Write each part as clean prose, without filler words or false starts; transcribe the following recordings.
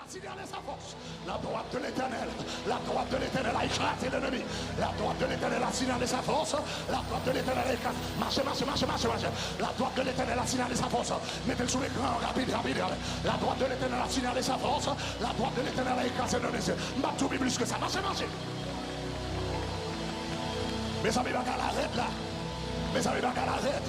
signalé sa force. La droite de l'Éternel, la droite de l'Éternel a écrasé l'ennemi. La droite de l'Éternel a signalé sa force. La droite de l'Éternel a écrasé. Marchez. La droite de l'Éternel a signalé sa force. Mettez-le sur l'écran, rapide. La droite de l'Éternel a signalé sa force. La droite de l'Éternel a écrasé l'ennemi. M'a tout plus que ça. Marchez. Mes amis, va qu'à l'arrête là. Mes amis, va qu'à l'arrête.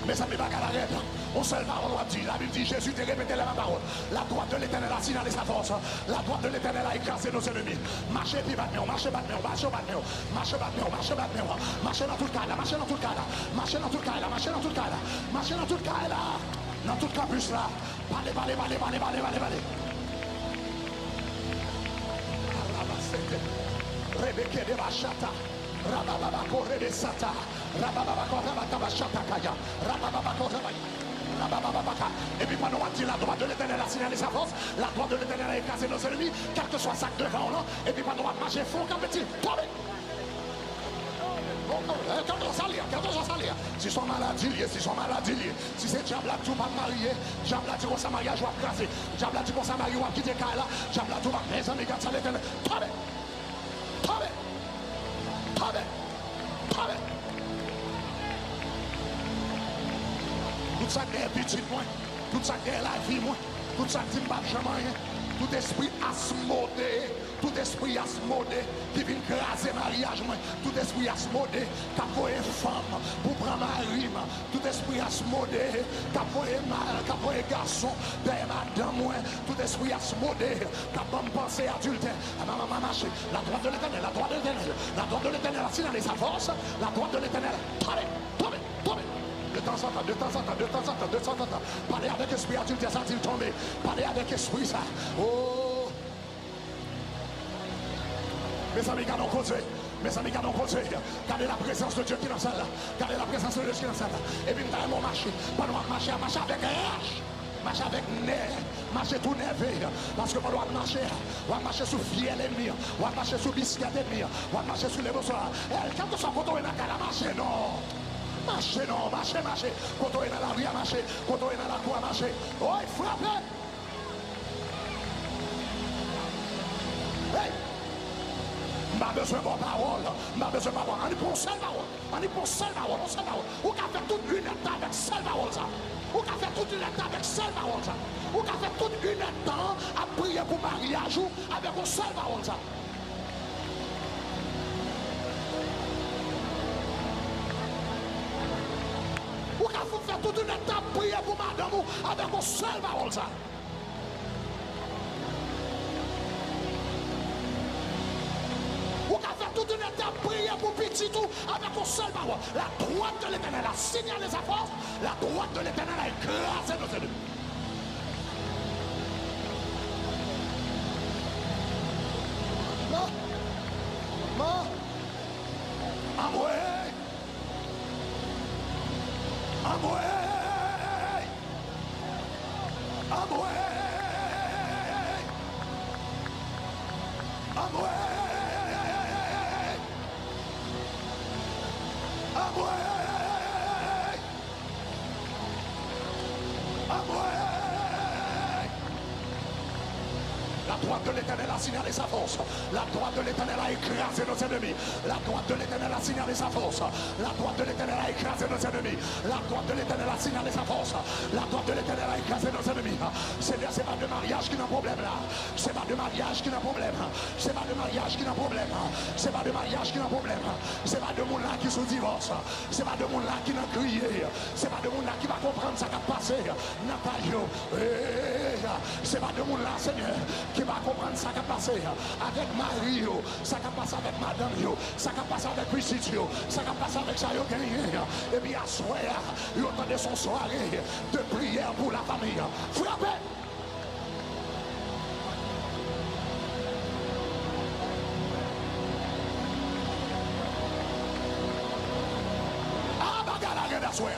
Mes amis, va qu'à l'arrête. On seul parole doit dire. La Bible dit Jésus t'a répété la même parole. La droite de l'Éternel a signalé sa force. La droite de l'Éternel a écrasé nos ennemis. Marchez puis battre, marchez dans tout le cas là, marchez dans tout le cas là. Dans tout le campus là. Parlez. Rebeke de Bachata. Rababa corre de Sata. Rababa Kaya. Et puis pendant on dit la droite de l'Éternel a signalé sa force, la droite de l'Éternel a écrasé nos ennemis, quel que soit ça devant là, et puis pendant on marche fond, quand petit, tombez. Quand on s'allie, si son maladie liée, si c'est diable là, tout pas marié, diable là, tu vas mariage ou à craser, diable là, tu vas marier ou à quitter Kala, diable là, tu vas mes amis, quand ça l'Éternel, tombez. Tout ça qui est petit, moi, tout ça qui est la vie, moi, tout ça qui ne bat jamais rien, tout esprit asmodé, qui vient craser mariage, moi, tout esprit asmodé, qui a pour une femme, pour prendre mari, tout esprit asmodé, qui a pour un garçon, derrière madame, moi, tout esprit asmodé, qui a pour penser adultère, maman marché, la droite de l'Éternel, la droite de l'Éternel a signalé sa force, la droite de l'Éternel, tombez. De temps en temps. Parlez avec l'esprit adulte, ça dit tomber. Parlez avec l'esprit, ça. Oh. Mes amis, gardons causé. Gardez la présence de Dieu qui est dans ça là. Gardez la présence de Dieu qui est dans ça là. Et puis, nous allons marcher. Pas nous marcher avec rage. Marcher avec nerf. Marcher tout nerveux. Parce que nous allons marcher. On va marcher sous fiel ennemi. On va marcher sous biscuit ennemi. On va marcher sous les beaux soirs. Quand tu sois content, il n'y a qu'à la marcher, non. Marchez. Quand on est dans la rue à marcher, quand on est dans la cour à marcher. Oh, il frappe. Hey! M'a besoin de parole. On est pour seule parole. On qu'a fait toute une étape avec seule parole ça. On qu'a fait toute une étape avec seule parole ça. On qu'a fait toute une étape à prier pour mariage ou avec une seule parole ça. Ou quand vous faites toute une étape prier pour madame avec une seule parole ça. Ou quand fait toute une étape prier pour petit tout avec une seule parole. La droite de l'Éternel a signalé sa force. La droite de l'Éternel a écrasé nos ennemis. La droite de l'Éternel a signalé sa force. La droite de l'Éternel a écrasé nos ennemis. La droite de l'Éternel a signalé sa force. La droite de l'Éternel a écrasé nos ennemis. La droite de l'Éternel a signalé sa force. La droite de l'Éternel a écrasé nos ennemis. C'est pas de mariage qui n'a problème là. C'est pas de mariage qui n'a problème. C'est pas de mariage qui n'a problème. C'est pas de mariage qui n'a problème. C'est pas de monde là qui se divorce. C'est pas de monde là qui n'a crié. C'est pas de monde là qui va comprendre ça qui a passé. N'a pas yo. C'est pas de monde là, Seigneur, qui va comprendre ça qui a passé avec Mario, ça qui a passé avec Madame, ça qui a passé avec Brigitte, ça qui a passé avec ça, et puis à soir, il entendait son soirée de prière pour la famille. Frappez! Ah, bagarre à soir!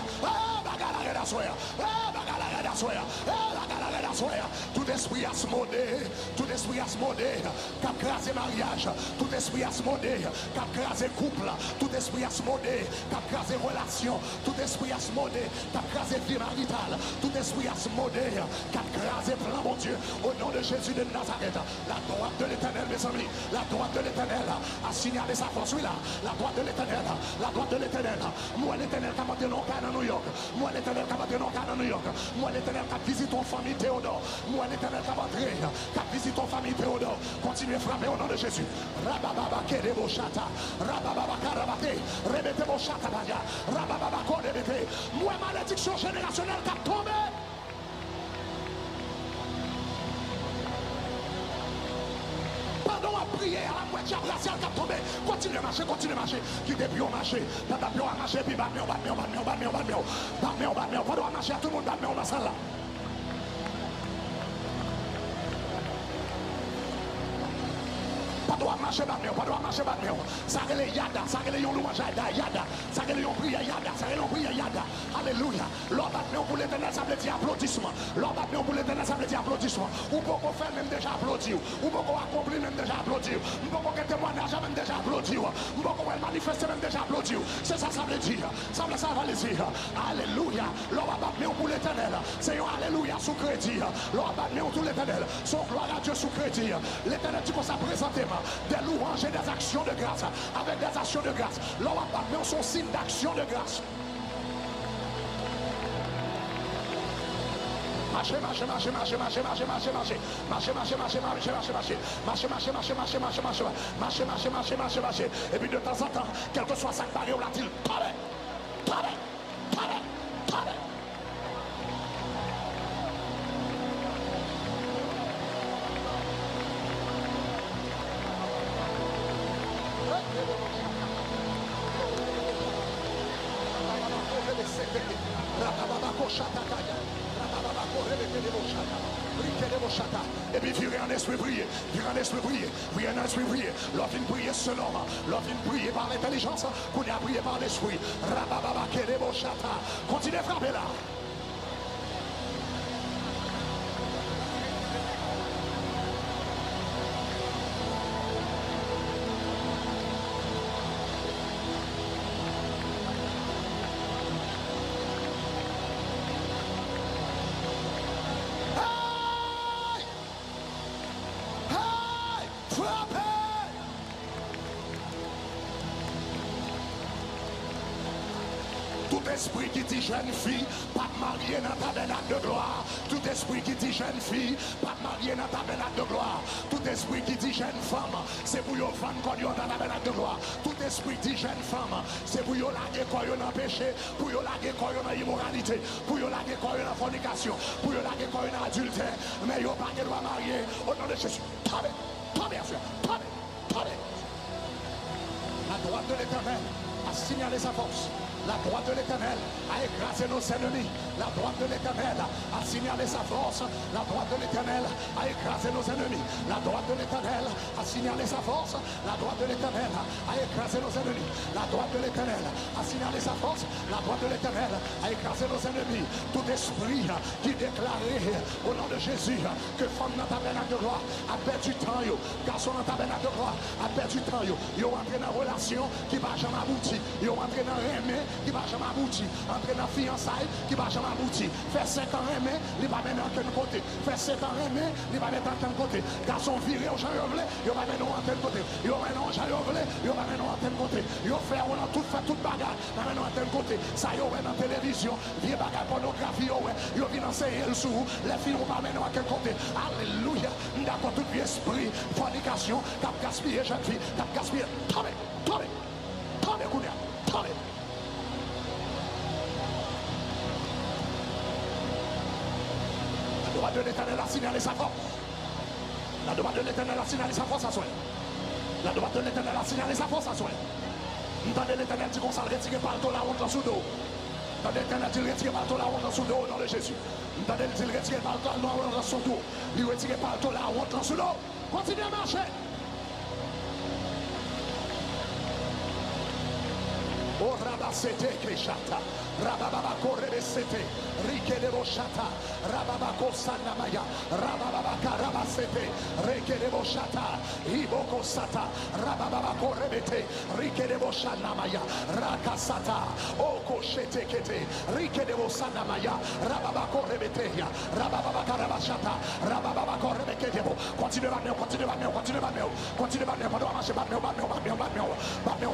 tout esprit asmodé, tout esprit asmodé, qui a crasé mariage, tout esprit asmodé, qui a crasé couple, tout esprit asmodé, qui a crasé relation, tout esprit asmodé, qui a crasé vie maritale, tout esprit asmodé, qui a crasé plan, mon Dieu, au nom de Jésus de Nazareth, la droite de l'Éternel, mes amis, la droite de l'Éternel a signalé sa force, oui là, la droite de l'Éternel, la droite de l'Éternel, moi l'Éternel qui a monté non cas dans New York, moi l'Éternel qui a monté non cas dans New York, moi l'Éternel qui a visité ton famille Théodore, moi l'Éternel qui a montré, qui a visité ton famille Théodore, continuez à frapper au nom de Jésus, Rabababa Kedebo Chata, Rabababa Karabate, Rebete Bochata Baya, Rabababa Kodebete, moi malédiction générationnelle qui a tombé. Pendant la prière, la moitié raciale qui a tombé, continue à marcher, qui depuis au marché, pendant à marcher, puis pendant à marcher, tout le monde bat dans la salle là. Pas droit marcher, ça relève yada, ça relève yon louange yada, ça relève yon prière yada, ça relève yon prière yada. Alléluia. L'or battement pour l'Éternel, ça veut dire applaudissement. L'or battement pour l'Éternel, ça veut dire applaudissement. Ou beaucoup faire même déjà applaudir, ou beaucoup accomplir même déjà applaudir, ou beaucoup témoignage même déjà applaudir, ou beaucoup manifester même déjà applaudir. C'est ça, ça veut dire. Ça veut dire. Alléluia. L'or battement pour l'Éternel, c'est un alléluia sous crédit. L'or battement pour l'Éternel, son gloire à Dieu sous crédit. L'Éternel dit qu'on s'est présenté des louanges et des actions de grâce. Avec des actions de grâce. L'or battement sont signe d'action de grâce. Marchez. Et puis de temps en temps, quel que soit sa barrière, on l'a-t-il tombé. Et puis virez en esprit prier, l'on vient prier selon, l'on vient prier par l'intelligence, qu'on a prié par l'esprit. Continuez à frapper là. Tout esprit qui dit jeune fille, pas marié dans ta tabernacle de gloire. Tout esprit qui dit jeune fille, pas marié dans ta tabernacle de gloire. Tout esprit qui dit jeune femme, c'est pour yon femme qu'on yon dans ta tabernacle de gloire. Tout esprit dit jeune femme, c'est pour yon laguer qu'on yon dans péché, pour yon laguer qu'on yon dans immoralité, pour yon laguer qu'on yon dans fornication, pour yon laguer qu'on yon dans adultère. Mais yon pas qu'elle doit marier au nom de Jésus. Tombez, frère, tombez. La droite de l'Éternel a signalé sa force. La droite de l'Éternel a écrasé nos ennemis. La droite de l'Éternel a signalé sa force. La droite de l'Éternel a écrasé nos ennemis. La droite de l'Éternel a signalé sa force. La droite de l'Éternel a écrasé nos ennemis. La droite de l'Éternel a signalé sa force. La droite de l'Éternel a écrasé nos ennemis. Tout esprit qui déclarait au nom de Jésus que femme dans ta tabernacle de gloire a perdu temps, garçon dans ta tabernacle de gloire a perdu temps, ils ont entré dans une relation qui va jamais aboutir. Ils ont entré dans un qui va jamais aboutir. Entrer dans fiançailles qui va jamais aboutir. Faire 5 ans aimé, il va mettre en quel côté. Faire 7 ans aimé, il va mettre en quel côté. Garçon viré au champ revelé, il va mettre en quel côté. Il va mettre en champ revelé, il va mettre en quel côté. Il va faire on a tout fait toute bagarre, il va mettre en quel côté. Ça y est dans la télévision, vieux bagarre pornographie, il vient enseigner le sous. Les filles vont pas mettre en quel côté. Alléluia. D'accord, tout esprit, fornication, cap gaspillé jeune fille, cap gaspillé. Tombez, Kounia, tombez. La droite de l'Éternel a signalé sa force. La droite de l'Éternel a signalé sa force à soi. La droite de l'Éternel a signalé sa force à soi. Entendez l'Éternel dit qu'on s'en retire par la honte en sous dos. Entendez l'Éternel dit retirer par la honte en sous dos au nom de Jésus. Entendez l'Éternel dit retirer par la honte en sous dos. Lui retirer par la honte en sous dos. Continuez à marcher. Oh rabasete keshata. Rababa korebesete. Rike de boshata. Rababa kosanamaya. Rababa karabasete. Rike de boshata. Iboko sata. Rababa korebete. Rike de boshanamaya. Rakasata. Oko shete kete. Rike de bosanamaya. Rababa korebeteya. Rababa karabashata. Rababa korebeketebo. Continue à mettre, continue à mettre, continue à mettre. Continue à mettre. Pendant marcher,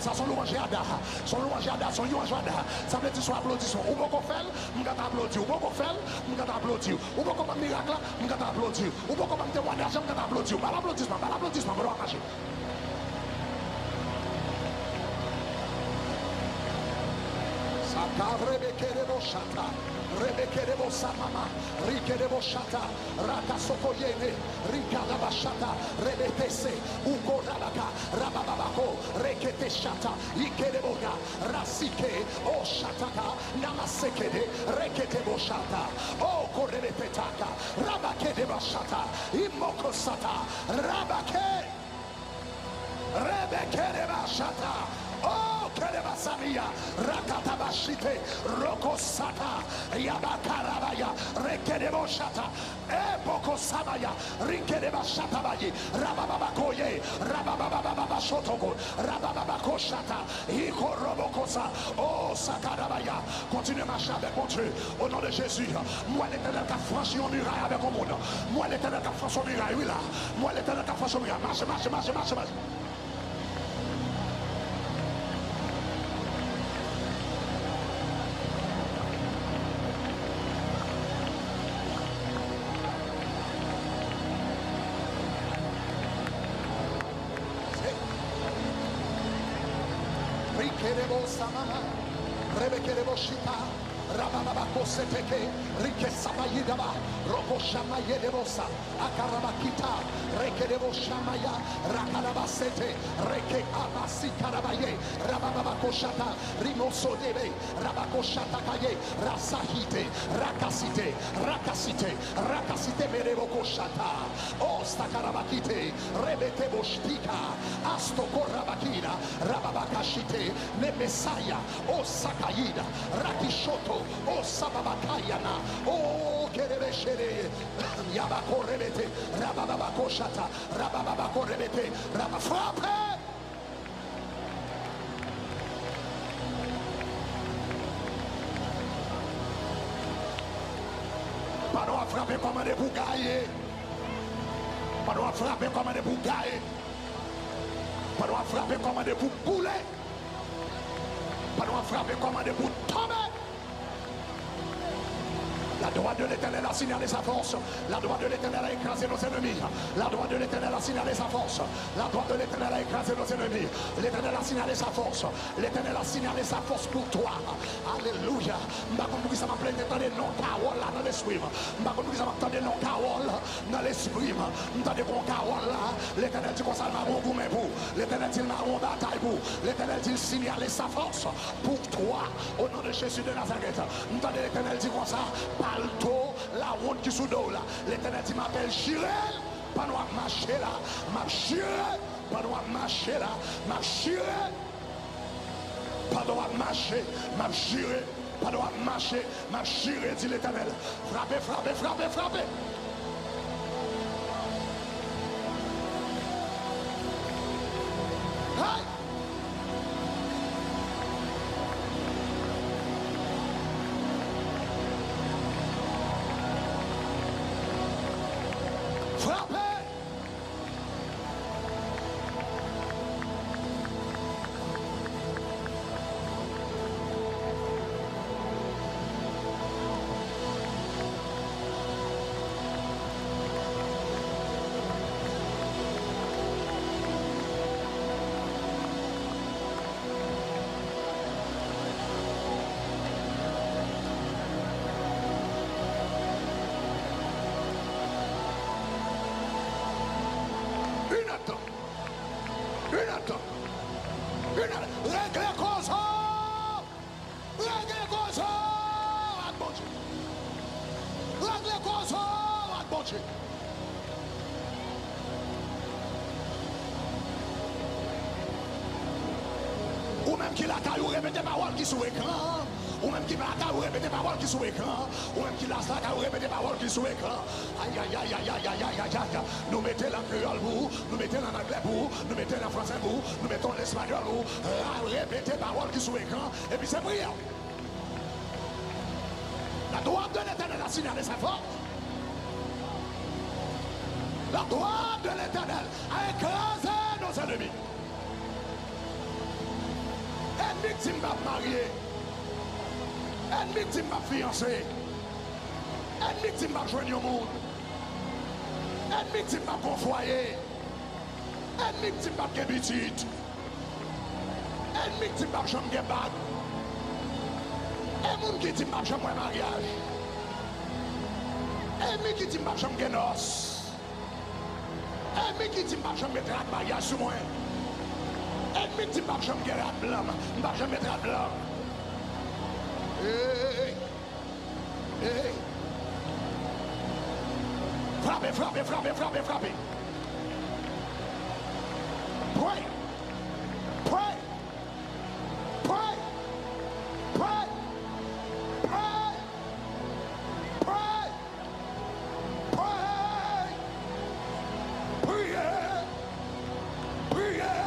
ça son louange ada. Son louange ada, son louange ada. Ça veut dire soit applaudissement. Ou beaucoup faire, m'gata applaudir. Ou beaucoup faire, m'gata applaudir. Ou beaucoup comme miracle, m'gata applaudir. Ou beaucoup comme témoignage, m'gata applaudir. Mal applaudissement, pendant marcher. Rebekere Shata, Rebekere Samama, Rikere Shata, Rakasokoyene, Rikarabashata, Rebetese, Ukorabaka, Rababako, Rekete Shata, Ikereboga, Rasike, O Shataka, Namasekede, Rekete Boshata, O Korebetaka, Rabakede Bashata, Imokosata, Rabake, Rebekere Bashata. Oh, Kerebasamia, Rakatabashite, Rokosata, Yabakarabaya, Rekedeboshata, Ebokosamaya, Rikedebashatabayi, Rababakoye, Rababababashotoko, Rabababakoshata, Ikorobokosa, Oh, Sakarabaya. Continue à marcher avec mon Dieu, au nom de Jésus. Moi, l'Éternel qui a franchi un muraille avec mon monde. Moi, l'Éternel qui a franchi un muraille, oui là. Moi, l'Éternel qui a franchi un muraille. Marche. Rikerebo samama, rebekerebo shita, rababako seteke, rikesamayidaba, roko shamayedebosa, akarabakita, rekerebo shamaya, rakarabasete, reke abasi karabaye, rababako shata, rimoso debe, rabako shata kaye, rasahite, rakasite mereboko shata, o stakarabakite, rebetebo shtika, astokorabakina, rababakashite, ne Messiah, o Sakaida, Rakishoto, o Sababakayana, o Kerebeshere, Yabako Rebete, Rababako Shata, Rababako Rebete, Rabafrape. Pardon à frapper comme des bougailles. Pardon à frapper comme des bougailles. Pardon à frapper comme des boules. Pardon à frapper comme des bouts tombés. La droite de l'Éternel a signalé sa force. La droite de l'Éternel a écrasé nos ennemis. La droite de l'Éternel a signalé sa force. La droite de l'Éternel a écrasé nos ennemis. L'Éternel a signalé sa force. L'Éternel a signalé sa force pour toi. Alléluia. Je ça m'a plein d'entendre non parole là dans l'esprit. Je ça m'a entendu non parole dans l'esprit. Je t'entends bon parole là. L'Éternel dit qu'on s'en m'a bon mais pour. L'Éternel dit m'a bon bataille pour. L'Éternel dit signaler sa force pour toi. Au nom de Jésus de Nazareth. Je t'entends l'Éternel dit qu'on ça. Alto, la honte qui sous dos là. L'Éternel dit m'appelle Jirel. Pas nous marcher là. M'a juré. Pas nous marcher là. M'a juré. Pas nous marcher. M'a juré. Pas nous marcher. M'a juré, dit l'Éternel. Frappez. Hey! même qui la caille, ou répétez paroles qui sont écran. Ou même qui la caille, ou répétez paroles qui sont écran. Ou même qui la caille, ou répétez paroles qui sont écran. Aïe, aïe, aïe, aïe, aïe, aïe, aïe, aïe. Nous mettons la créole pour, nous mettons l'anglais pour, nous mettons la français pour, nous mettons l'espagnol pour. Répétez paroles qui sont écran. Et puis c'est prière. La droite de l'Éternel a signalé sa force. La droite de l'Éternel a écrasé nos ennemis. Ennemi qui m'a marié. Ennemi qui m'a fiancé. Ennemi qui m'a joint au monde. Ennemi qui m'a confoyé. Ennemi qui m'a petit. Ennemi qui m'a jamais bague. Et moun qui dit m'a jamais mariage. Ennemi qui dit m'a jamais noces. Ennemi qui dit m'a jamais mettre un mariage sur moi. Ennemi qui dit m'a jamais mettre un blanc. M'a jamais mettre un blanc. Hey, hey. Frappez, frappez, frappez, frappez, frappez. Pray. Pray. Pray. Pray. Pray. Pray. Pray. Priez. Priez.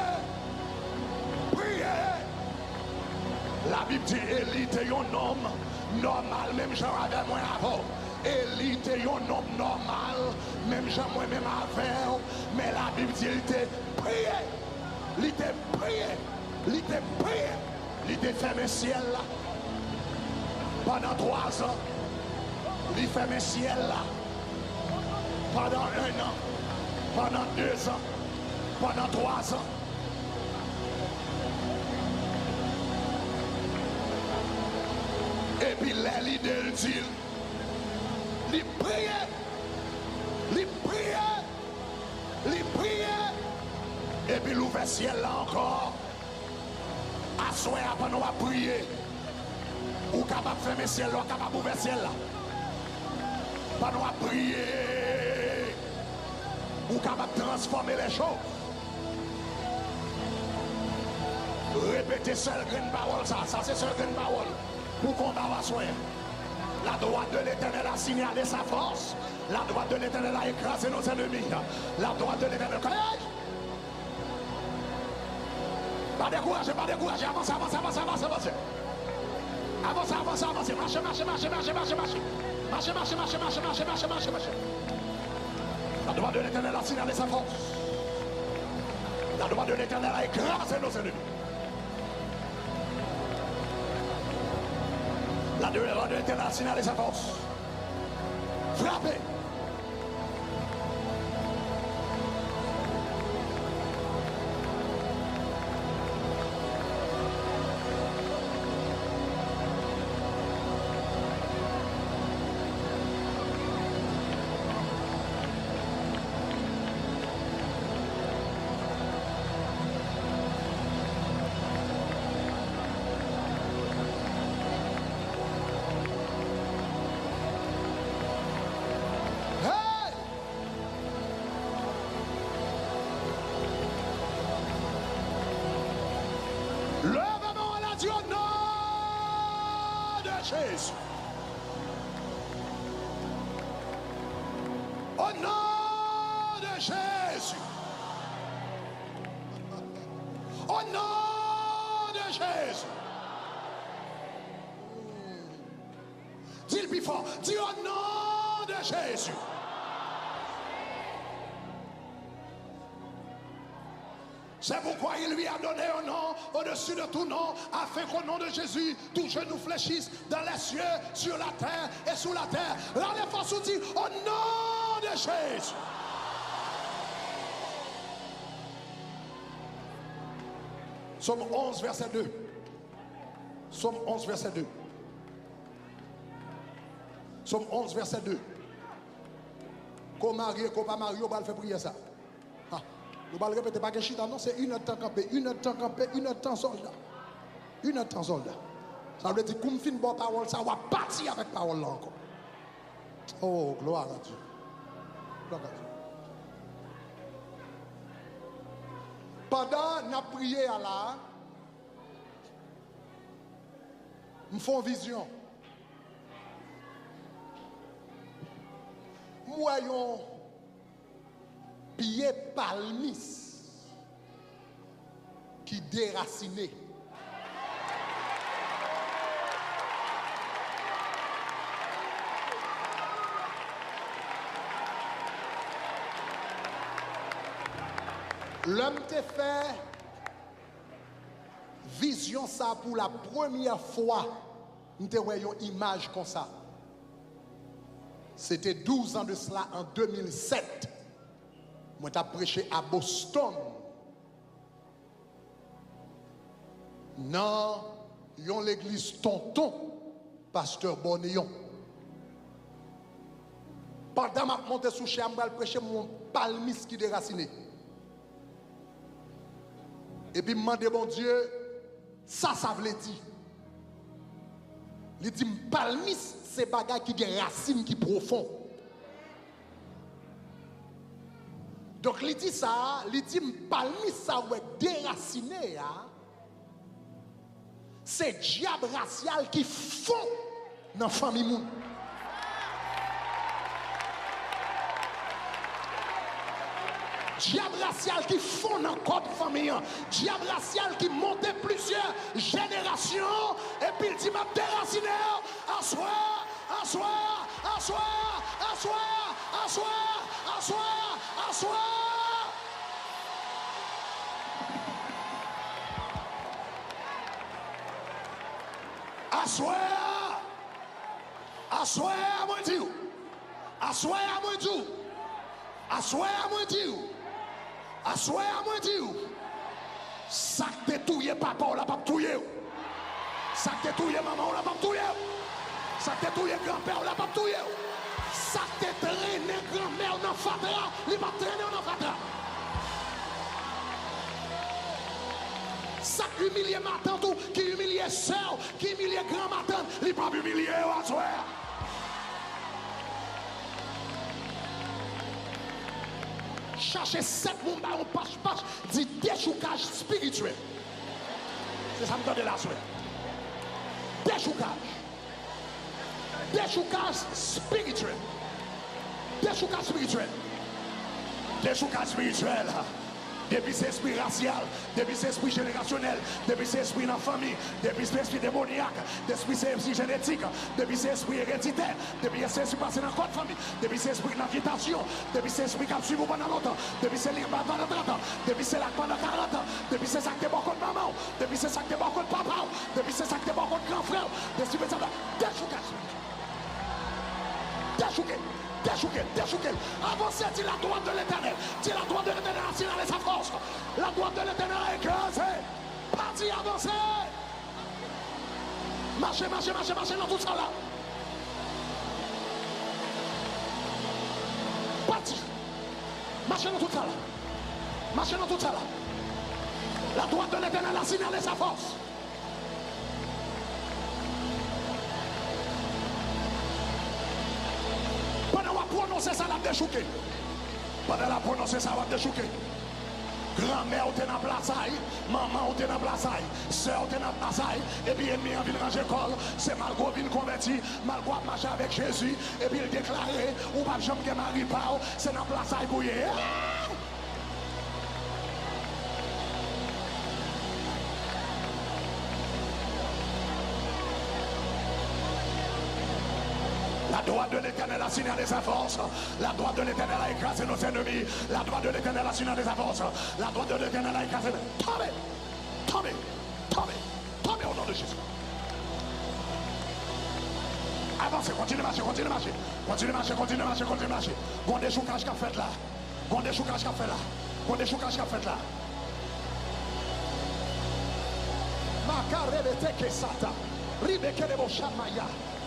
Priez. La Bible dit Élie était un homme normal, même genre avec moi avant. Élie était un homme normal, même genre moi-même avant. Mais la Bible dit il était prié. Il était prié. Il était prié. Il était fermé ciel là. Pendant 3 ans. Il fermé ciel là. Pendant 1 an. Pendant 2 ans. Pendant 3 ans. Et puis les leaders disent, il priait, il priait, il priait. Et puis l'ouvert ciel là encore. Assoyez après nous à prier. Ou capable de fermer ciel là, capable d'ouvrir ciel là. Pas nous à prier. Ou capable de transformer les choses. Répétez seul grande parole, ça c'est seul grande parole. Pour qu'on va soigner. La droite de l'Éternel a signalé sa force. La droite de l'Éternel a écrasé nos ennemis. La droite de l'Éternel. Pas décourager, pas décourager. Avancez, avancez, avancez, avancez, avancez. Avancez, avancez, avancez. Marchez, marchez, marchez, marchez, marchez, marchez. Marchez, marchez, marchez, marchez, marchez, marchez, marchez, marchez. La droite de l'Éternel a signalé sa force. La droite de l'Éternel a écrasé nos ennemis. La droite de l'Éternel a signalé sa force. Frappez. Jésus. Au nom de Jésus. Au nom de Jésus. Dis le plus fort. Dis au nom de Jésus. C'est pourquoi il lui a donné un nom au-dessus de tout nom, afin qu'au nom de Jésus, tout genou fléchisse dans les cieux, sur la terre et sous la terre. Là, les forces disent au nom de Jésus. Somme 11, verset 2. Somme 11, verset 2. Somme 11, verset 2. Qu'on marie, qu'on pas marié, on va le faire prier ça. Vous allez répéter, pas que chita, non, c'est 1 heure de temps campé, 1 heure de temps campé, 1 heure de temps soldat. 1 heure de temps soldat. Ça veut dire, comme fin bonne parole, ça va partir avec parole là encore. Oh, gloire à Dieu. Gloire à Dieu. Pendant qu'on a prié à la, me font vision. Moi, yon pied palmis qui déraciné. L'homme te fait vision ça pour la première fois. Nous te voyons une image comme ça. C'était 12 ans de cela en 2007. Moi t'ai prêché à Boston. Dans l'église Tonton, pasteur Bonillon. Pendant ma montée sous chez moi, je prêcher mon palmis qui déraciné. Et puis, je me demande, bon Dieu, ça veut dire. Il dit, palmis, c'est bagage qui a des racines qui profond. Donc, il dit ça, il dit, palmis, ça ouais déraciné, c'est diable racial qui fond dans la famille moun. Diable racial qui fond dans le code famille. Diable racial qui monte plusieurs générations. Et puis il dit, m'a déraciné. Assoir, assoir, assoir, assoir, assoir, assoir, assoir. Assoir. Assoir, moi dis. Assoir, moi dis. Assoir, moi dis. Assoir, moi dis. Ça que t'es touillé papa, on l'a pas touillé. Ça que t'es touillé maman, on l'a pas touillé. Ça que t'es touillé grand-père, on l'a pas touillé. Ça que t'es traîné grand-mère dans fatra, il m'a traîné dans fatra. Ça qui humilie ma tante, qui humilie soeur, qui humilie grand-ma tante, il pas humilié assoir. Chercher 7 monde dans un pache-pache, dit déchoucage spirituel. C'est ça que me donne la soirée. Déchoucage. Déchoucage spirituel. Déchoucage spirituel. Déchoucage spirituel. Depuis cet esprit racial, depuis cet esprit générationnel, depuis cet esprit dans la famille, depuis cet esprit démoniaque, depuis cet esprit génétique, depuis cet esprit héréditaire, depuis cet esprit passé dans la famille, depuis cet esprit d'invitation, depuis cet esprit qui a suivi pendant longtemps, depuis cet esprit pendant 30 ans, depuis cet esprit pendant 40 ans, depuis cet esprit beaucoup de maman, depuis cet esprit beaucoup de papa, depuis cet esprit beaucoup de grand frère, depuis cet esprit déchouqué. Déchouqué, déchouqué. Avancez, dit la droite de l'éternel. Dit la droite de l'éternel a signalé sa force. La droite de l'éternel a écrasé. Parti, avancez. Marchez, marchez, marchez, marchez dans tout ça là. Parti. Marchez dans tout ça là. Marchez dans tout ça là. La droite de l'éternel a signalé sa force. Prononcer ça, la déchouquer. Pendant la prononcer ça, va déchouquer. Grand-mère était dans la place, maman était dans la place, soeur était dans la place, et puis ennemi en ville ranger l'école, c'est Malgré vient converti, Malgré marcher avec Jésus, et puis il déclarait, ou pas jamais que Marie parle, c'est dans la place pour y aller. La droite de l'éternel a signalé sa force. La droite de l'éternel a écrasé nos ennemis. La droite de l'éternel a signalé sa force. La droite de l'éternel a écrasé. Tombez, tombez, tombez, tombez au nom de Jésus. Avancez, continuez à marcher, continuez à marcher. Continuez à marcher, continuez à marcher, continuez à marcher. Bon déchoucage qu'a fait là. Bon déchoucage qu'a fait là. Bon déchoucage qu'a fait là. Makarebe teke sata. Ribeke de boshamaya.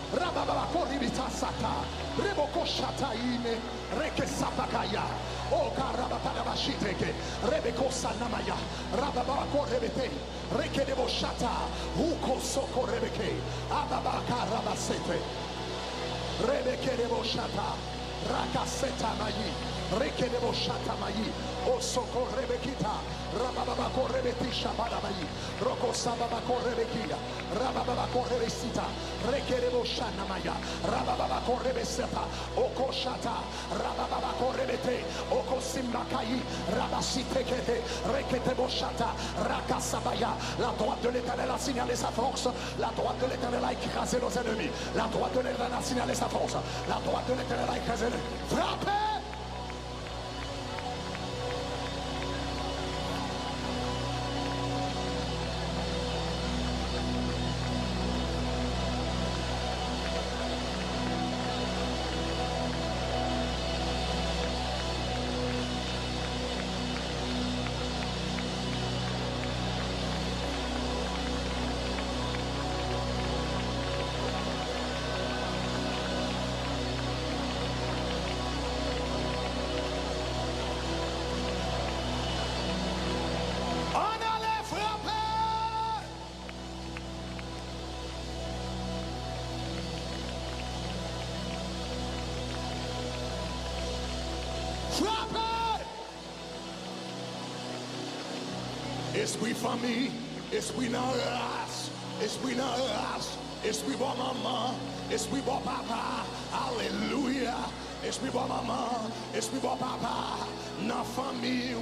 Rababa koribita sata, reboko shataine, reke sapakaya, o karabata bashiteke, rebeko sanamaya, rababa korebete, reke debo shata, uko soko rebeke, ababa karabasete, rebeke debo shata, rakaseta mayi. Rekedebo Shatamayi, Osoko Rebekita, Rababa Korebeti Shabadabayi, Roko Sababa Korebekia, Rababa Korebesita, Rekedebo Shanamaya, Rababa Korebeseta, Oko Shata, Rababa Korebete, Oko Simbakayi, Rabasitekete, Reketebo Shata, Rakasabaya, la droite de l'Éternel a signalé sa force, la droite de l'Éternel a écrasé nos ennemis, la droite de l'Éternel a signalé sa force, la droite de l'Éternel a écrasé nos ennemis. Frappez! Esprit famille, esprit dans race, esprit dans race, esprit bon maman, esprit bon papa, alléluia, esprit bon maman, esprit bon papa, dans famille,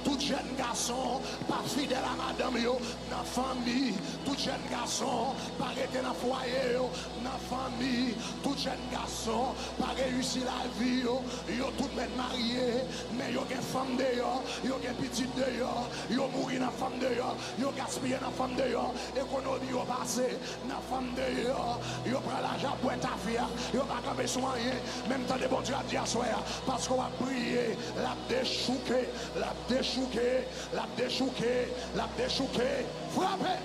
tout jeune garçon, pas fidèle à madame yo, dans famille, tout jeune garçon, pas rester dans foyer yo, dans famille, tout jeune garçon, pas réussir la vie yo, tout men marié, mais yo gen femme dehors, yo gen petite dehors, yo mouri dans femme dehors, yo gaspillé dans femme dehors, économie yo passé dans femme dehors, yo prend l'argent pour ta vie, yo pas camper soigner, même temps de bon Dieu a dit à soi, parce qu'on a prié, la déchouqué, la déchouqué, la déchouqué, la déchouqué, frappez!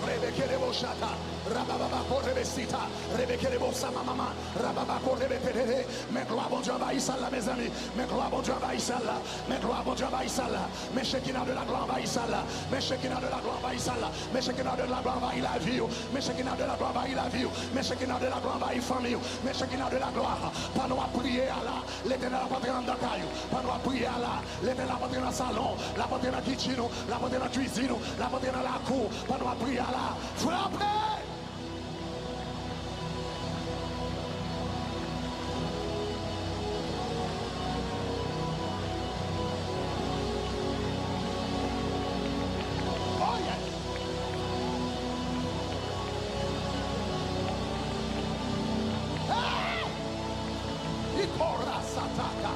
Rebekerebo shata, rababa korebesita, rebekerebo samamama, rababa korebekere, mais gloire bon Dieu envahit ça là mes amis, mais gloire bon Dieu envahit ça là, mais gloire bon Dieu envahit ça là, mais Shekinah de la gloire envahit ça là, mais Shekinah de la gloire envahit ça là, mais Shekinah de la gloire envahit la vie, mais Shekinah de la gloire envahit la vie, mais Shekinah de la gloire envahit famille, mais Shekinah de la gloire, pas nous à prier à la, l'Éternel a porté dans le caillou, pas nous à prier à la, l'Éternel a porté dans le salon, la porté dans la kitchen, la porté dans la cuisine, la porté dans la cour, pas nous à prier à la, frappez! Oh yes! Hey! Ikora sataka,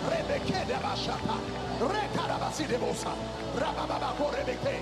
rebeke de bashata, rekarabasi de bosa, rababa korebeke.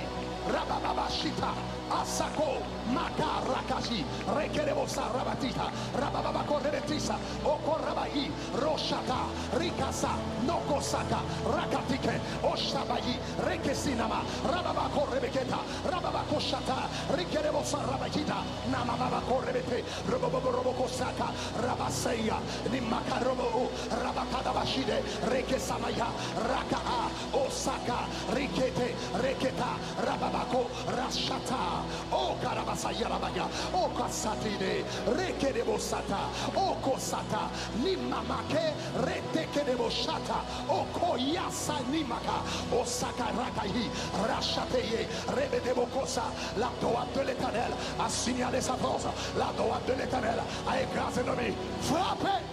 Rababashita, Asako, Makarakashi, Rekerebosa Rabatita, Rababako Rebetisa, Okorabai, Roshata, Rikasa, Nokosaka, Rakatike, Oshabai, Rekesinama, Rababako Rebeketa, Rababako Shata, Rikerebosa Rabatita, Namabako Rebete, Robobokosaka, Rabaseya, Nimakarobo, Rabakadabashide, Rekesamaya, Raka, Osaka, Rikete, Reketa, Rababako, Rashata, O Karabasaya Rabaya, O Kasatide, Rekedebosata, O Kosata, Nimamake, Retekedeboshata, O Koyasa Nimaka, O Sakarakai, Rachateye, Rebedebokosa, la droite de l'Éternel a signalé sa force, la droite de l'Éternel a écrasé l'ennemi. Frappez!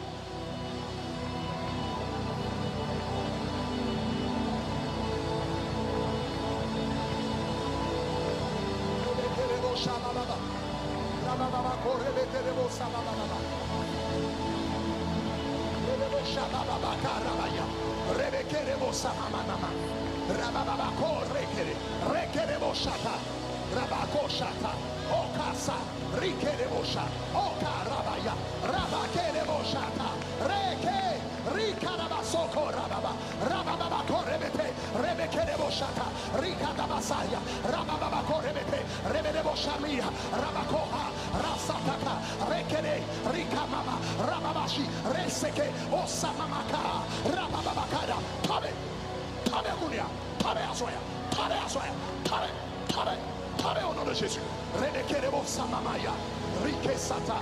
Rababa korebekebo sababa. Rebebo shababa karabaya. Rebekerebo samamama. Rababa korekere. Rekerebo shata. Rabako shata. Okasa. Rikerebo shata. Okarabaya. Rabakerebo shata. Reke. Rikarabasoko rababa. Rababa korebete. Rebekerebo shata. Rikadabasaya. Rababa korebete. Rebedebo shamia. Rabakoha. Rasataka, Rekere, Rikamama, Rababa Rababashi, Reseke, Osamamaka, Rabababakada, Tabe, Tabe Kunia, Tabe Asoya, Tabe Asoya, Tabe, Tabe, Tabe au nom de Jésus. Rebekerebo Samamaya, Rike Sata,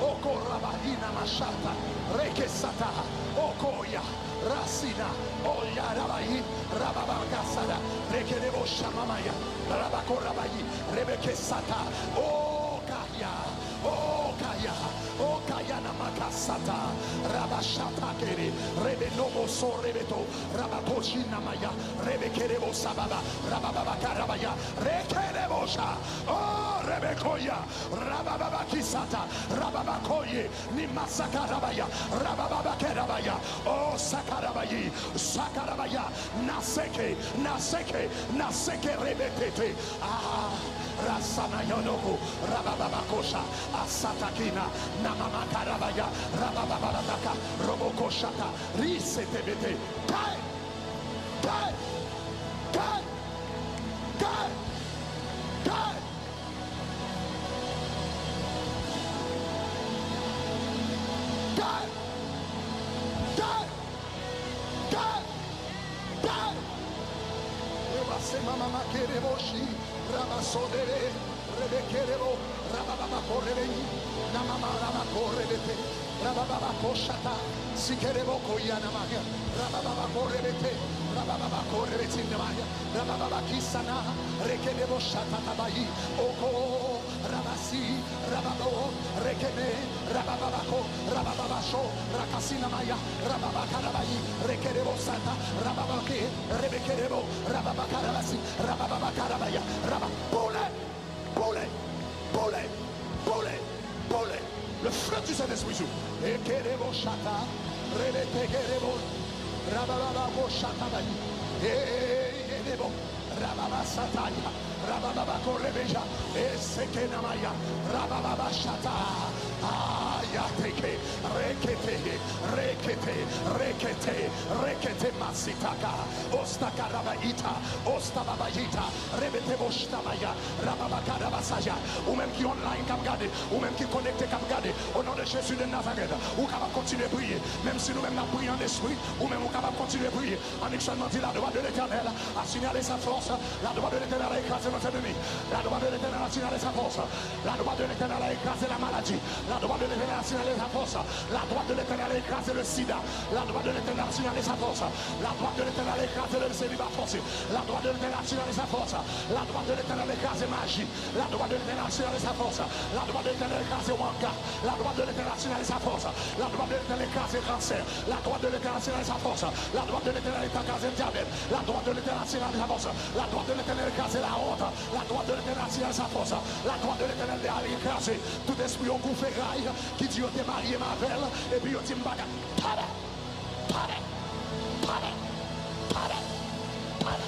Oko Rabahina Mashata, Reke Sata, Okoya, Rasina, Oya Rabahi, Rababakasada, Rekerebo Shamamaya, Rabako Rabahi, Rebeke Sata, Okaya, Okaya, Okaya Namakasata, Rabashata Kere, Rebenomo So Rebeto, Rabakoshi Namaya, Rebekerebo Sababa, Rababakarabaya, Rekerebosha, Oh Rebekoya, Rababakisata, Rababakoye, Nimasakarabaya, Rababakarabaya, Oh Sakarabayi, Sakarabaya, Naseke, Naseke, Naseke Rebetete, Ah, Rasana Yonoku, Rababakosha, Asatakina, Namamakarabaya, Rabababataka, Robokoshata, Risetebete, Kai, Kai, Kai, Kai, Kai. God! God! God! God! Mama Kereboshi, Rabasodere, Rebekerebo, Rababa Korebeni, Namama Rama Korebete, Rababa Koshata, Sikerebo Koyanamaya, Rababa Korebete, Rababa Korebeti Namaya, Rababa Kisana, Rekerebo Shatabayi, Oko, Rabasi, Rababo, Rekene, Rababako, Rababasho, Rakasina Maya, Rababakarabayi, Rekerebo Santa, Rababake, Rebekerebo, Rababakarabasi, Rababakarabaya, Rababole, Bole, Bole, Bole, Bole, le feu du Saint-Esprit joue. Ekerebo Shata, Rebekerebo, Rababako Shatabayi, Erebo, Rababasataya, Rababako Rebeja, Esekenamaya, Rababashata, Ayateke, Rekete, Rekete, Rekete, Rekete Masitaka, Ostakarabaita, Ostababaita, Rebete Bostamaya, Rababakarabasaya, ou même qui online comme garder, ou même qui connecté comme garder, au nom de Jésus de Nazareth, ou capable continuer à prier, même si nous-mêmes nous prions en esprit, ou même nous capable continuer à prier, en extrêmement dit la droite de l'éternel, a signalé sa force, la droite de l'éternel a écrasé notre ennemi, la droite de l'éternel a signalé sa force, la droite de l'éternel a écrasé la maladie, la droite de l'éternel a signalé sa force, la droite de l'éternel a écrasé le sida, la droite de l'éternel a signalé sa force, la droite de l'éternel a écrasé le célibat forcé, la droite de l'éternel a signalé sa force, la droite de l'éternel a écrasé magie, la droite de l'éternel a signalé sa force, la droite de l'éternel a écrasé Wanga, la droite de l'éternel a signalé sa force, la droite de l'éternel a écrasé cancer, la droite de l'éternel a signalé sa force, la droite de l'éternel a écrasé le diabète, la droite de l'éternel a signalé sa force, la droite de l'éternel a écrasé la honte, la droite de l'éternel a signalé sa force, la droite de l'éternel a écrasé tout esprit au coup ferraille qui dit t'es marié Marvel et puis dit m'baga pare pare pare pare pare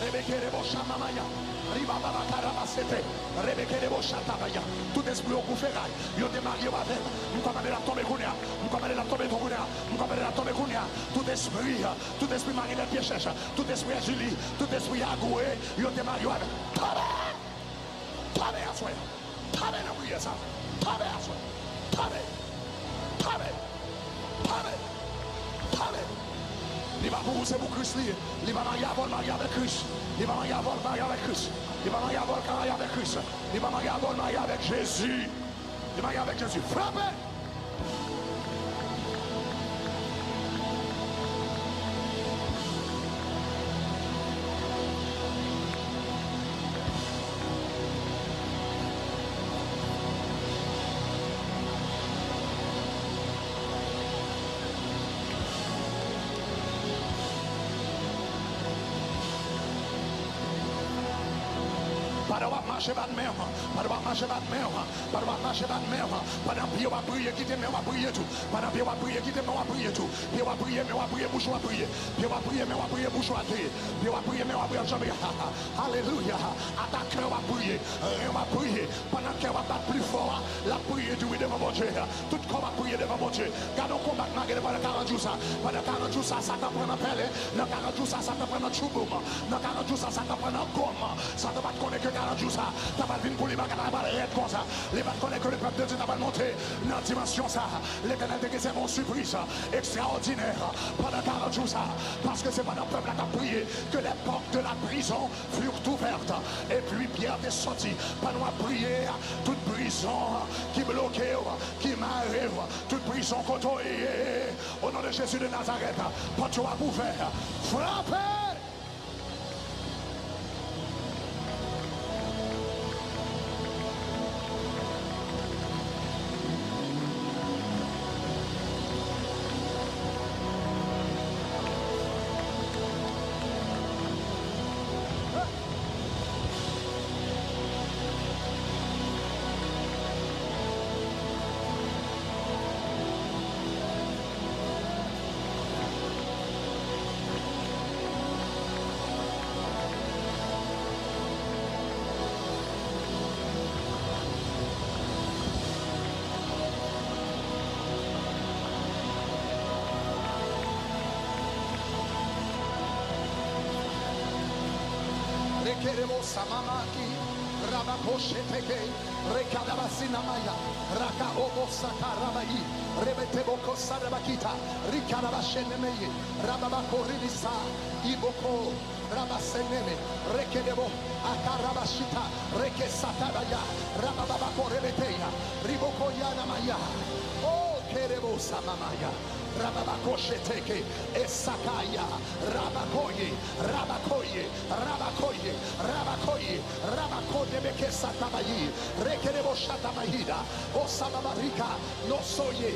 Rebekerebo Shamamaya Ribaba Karabasete Rebekerebo Shatabaya tout esprit au coup ferraille yo t'es marié Marvel nous commandons la tombe Kounia nous commandons la tombe Kounia nous commandons la tombe Kounia tout esprit Marie-Hélène Piechèche tout esprit Julie tout esprit Agoué yo t'es marié Marvel pare pare à soi pare na prière ça pare à soi pare pare pare pare il va pour vous c'est pour Christ il va marier avec Christ il va marier avec Christ il va marier avec Christ il va marier avec Jésus il va marier avec Jésus frappez. Pendant que vous priez, quittez moi prier tout. Pendant que vous priez, quittez moi prier tout. Puis vous priez, mais vous priez, bouche à prier. Puis vous priez, mais vous priez, bouche à prier. Puis vous priez, mais vous priez, jamais. Alléluia. À ta cœur, va prier. On va prier. Pendant que vous battez plus fort, la prière du devant mon Dieu. Tout corps va prier devant mon Dieu. Gardons combat malgré pendant 40 jours. Pendant 40 jours, ça t'en prend un pelle. Dans 40 jours, ça t'en prend un chouboum. Dans 40 jours, ça t'en prend un gomme. Ça te va te connaître que 40 jours, ça, t'as pas venir pour les bagages, t'as pas comme ça. Les bagages connaissent que le peuple de Dieu t'a pas monté dans la dimension ça. L'éternel te réserve une surprise extraordinaire pendant 40 jours, ça. Parce que c'est pas dans le peuple qui a prié que les portes de la prison furent ouvertes. Et puis Pierre est sorti. Pas nous à prier, toute prison qui bloquait, qui m'arrive, toute prison côtoyée. Au nom de Jésus de Nazareth, pas tu vas vous faire frapper. Queremos samamaki, rabakosheteke, rekadabasinamaya, rakaobosakarabai, rebeteboko sarabakita, rikarabashenemeye, rababakorilisa, iboko, rabaseneme, rekedebo, akarabashita, rekesatabaya, rababakorebeteya, ribokoyanamaya. Oh, queremos samamaya. Rababakosheteke, Esakaya, Rabakoye, Rabakoye, Rabakoye, Rabakoye, Rabakoye, Bekesatabayi, Rekerebo Shatamahida, O Sababarika, no soye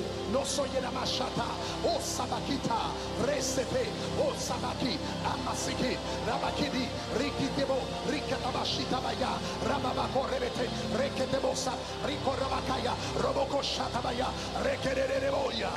la machata, O Sabakita, Resepe, O Sabaki, Amasiki, Rabakidi, Rikitebo, Rikatabashitabaya, Rababako Rebete, Reketebosa, Riko Rabakaya, Roboko Shatabaya, Rekereboya,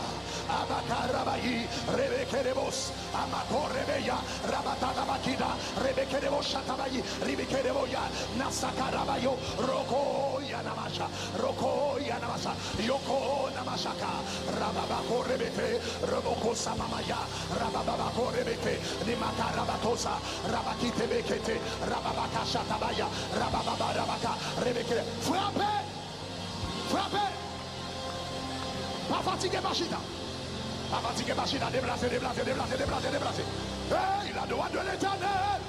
Abakarabayi, Rebekerebos, Amakorebeya, Rabatada Bakida, Rebekerebo Shatabayi, Ribekereboya, Nasakarabayo, Roko Yanamasha, Roko Yanamasa, Yoko Namashaka, Rababako Rebete, Roboko Samamaya, Rababako Rebete, Nimaka Rabatosa, Rabakite Bekete, Rababaka Shatabaya, Rabababa Rabaka, Rebekere, frappez, frappez, pas fatigué Bachita. Pas fatigué, machine à déplacer. Hey, la droite de l'Éternel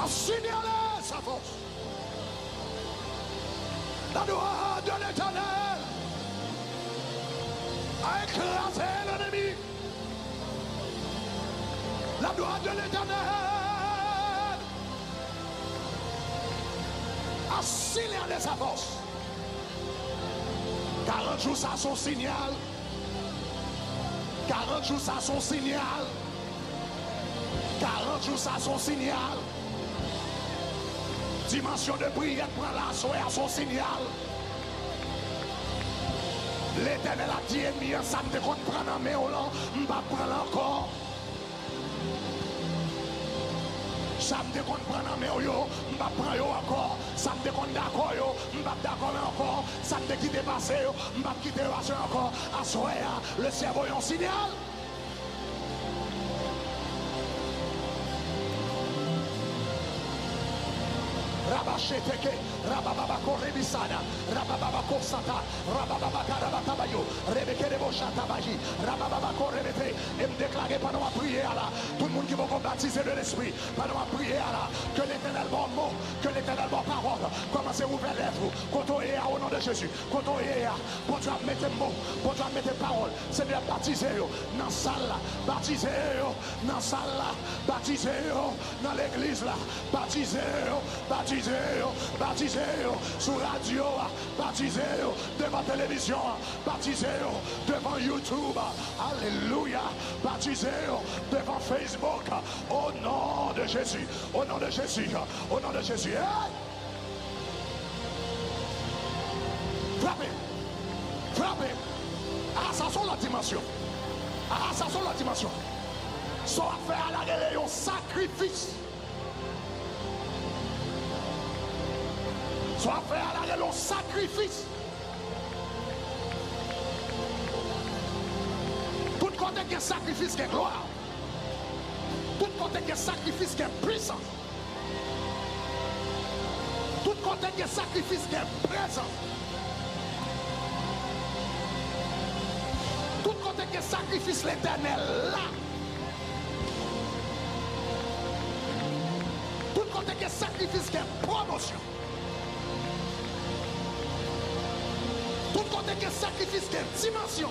a signalé sa force. La droite de l'Éternel a écrasé l'ennemi. La droite de l'Éternel a signalé sa force. 40 jours, ça son signal. 40 jours, ça son signal. 40 jours, ça son signal. Dimension de prière prend la soirée à son signal. L'Éternel a dit, ennemi, ça me déconne prendre en main, on va prendre encore. Ça me déconne prendre en main, on va prendre encore. Ça me déconne d'accord, on va d'accord encore. Ça me déquitte passer, on va quitter passer encore. À soirée, le cerveau est en signal. Rabacheteke, Rababako Rebisada, Rababako Sata, Rababaka Rabatabayo, Rebekerebo Shatabaji, Rababako Rebete, et me déclarer pendant ma prière là, tout le monde qui va baptiser de l'esprit, pendant ma prière là, que l'éternel bon mot, que l'éternel bon parole, commencez à ouvrir les lèvres, côtoyer au nom de Jésus, côtoyer, pour toi mettre mots, pour toi mettre paroles, c'est bien baptiser dans la salle, baptiser dans la salle, baptiser dans l'église là, baptiser, baptisé sur radio, baptisé devant télévision, baptisé devant YouTube, alléluia, baptisé devant Facebook, au nom de Jésus, au nom de Jésus, au nom de Jésus. Hey! Frappez, frappez. Ah, ça sont la dimension. Ah, ça sont la dimension. Soit faire à la réveillon sacrifice. Soit fait à la réunion sacrifice. Tout côté qui est sacrifice, qui est gloire. Tout côté qui est sacrifice qui est puissant. Tout côté qui est sacrifice qui est présent. Tout côté qui est sacrifice l'éternel là. Tout côté qui est sacrifice qui est promotion. Tout côté qui est sacrifice qui est dimension.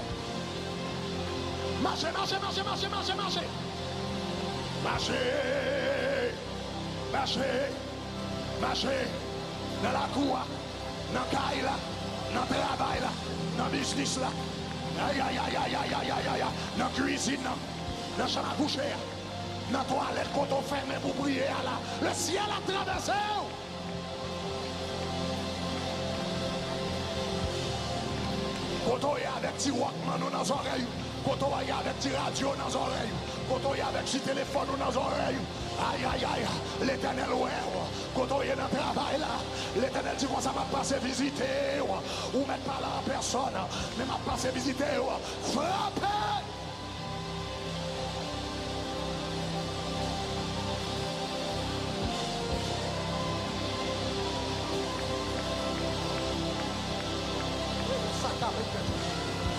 Marchez, marchez, marchez, marchez, marchez, marchez. Marchez. Marchez. Marchez. Dans la cour, dans le caille là, dans le travail là, dans le business là. Aïe, aïe, aïe, aïe, aïe, aïe, aïe, aïe, dans la cuisine, dans la chambre à coucher, dans la toilette, quand on ferme pour prier là. Le ciel a traversé. Quand on est avec petit Walkman dans les oreilles, quand on est avec petit radio dans les oreilles, quand on est avec petit téléphone dans les oreilles. Aïe, aïe, aïe, l'éternel, ouais, quand on est dans le travail là, l'éternel dit qu'on ça m'a passé visiter, ou même pas là en personne, mais m'a passé visiter, frappez!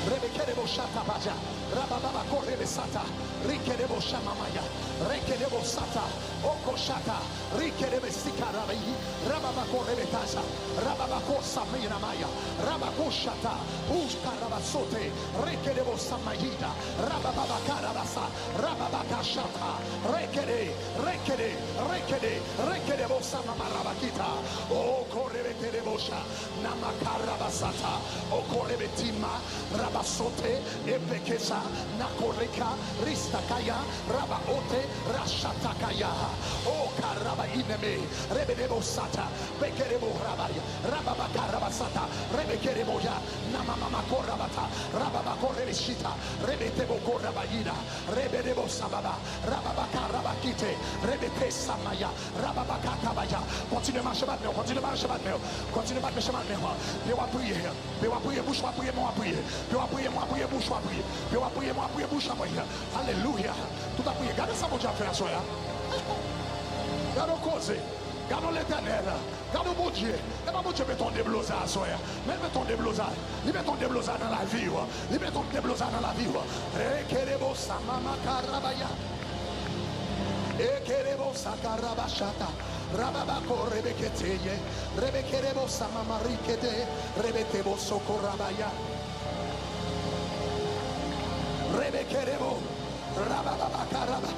Rebekerebo shata baja, rababa korebe sata, rikerebo shamamaya, rekerebo sata, oko shata, rikerebe sikarabi, rababa korebe tasa, rababa kosa maya, rabako shata, uskaraba sote, rekerebo samayida, rababa karabasa, rababa kashata, rekere, rekere, rekere, rekerebo samamarabakita, o korebe terebosha, namakarabasata, o korebe tima, Rabasote, Ebekesa, Nakoreka, Ristakaya, Rabaote, Rashatakaya, O Karaba Ineme, Rebedebo Sata, Bekerebo Rabaya, Rababakarabasata, Rebekereboya, Namama Korabata, Rababakorebishita, Rebetebo Korabayina, Rebedebo Sababa, Rababakarabakite, Rebete Samaya, Rababakatabaya. Continue à marcher maintenant, continue à marcher maintenant, continue à marcher maintenant. Puis on va prier, bouche, on va prier, moi, prier. Puis on va prier, moi, prier, bouche, on va prier. Puis on va prier, moi, prier, bouche, on va prier. Alléluia. Tout à prier. Regardez ça, mon Dieu, à faire, soya. Regardez cause. Regardez l'éternel. Regardez mon Dieu. Et pas mon Dieu, met ton déblosage, soya. Mais met ton déblosage. Il met ton déblosage dans la vie. Il met ton déblosage dans la vie. Rekerebo samama karabaya. Ekerebo sakarabashata. Rababako rebeketeye. Rebekerebo samama rikete. Rebetebo sokorabaya. Rebekerebo, Rababakaraba,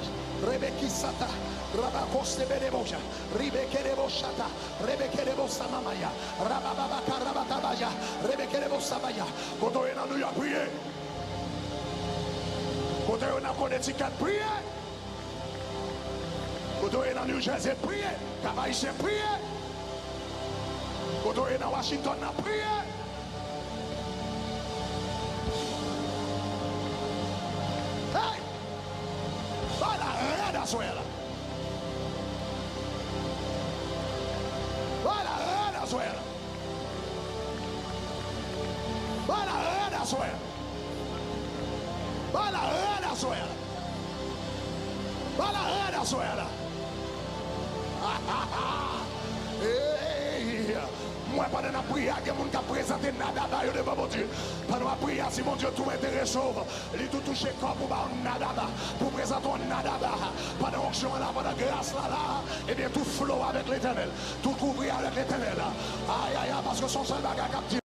Rebekisata, Rabakoste Bereboja, Rebekerebo Shata, Rebekerebo Samamaya, Rababakarabatabaya, Rebekerebo Sabaya. Quand on est dans New York, priez. Quand on est dans Connecticut, priez. Quand on est dans New Jersey, priez. Cavaïsien, priez. Quand on est dans Washington, priez. Suela. Voilà, la suela. Voilà, la suela. Voilà, la suela. Voilà, la suela. Moi, pendant la prière, il y a des gens qui ont présenté Nadaba devant mon Dieu. Pendant la prière, si mon Dieu tout intéresse, il tout touché corps pour Nadaba, pour présenter Nadaba. Pendant l'onction là, pendant la grâce là, et bien tout flot avec l'éternel, tout couvrir avec l'éternel. Aïe, aïe, aïe, parce que son seul bagage captif.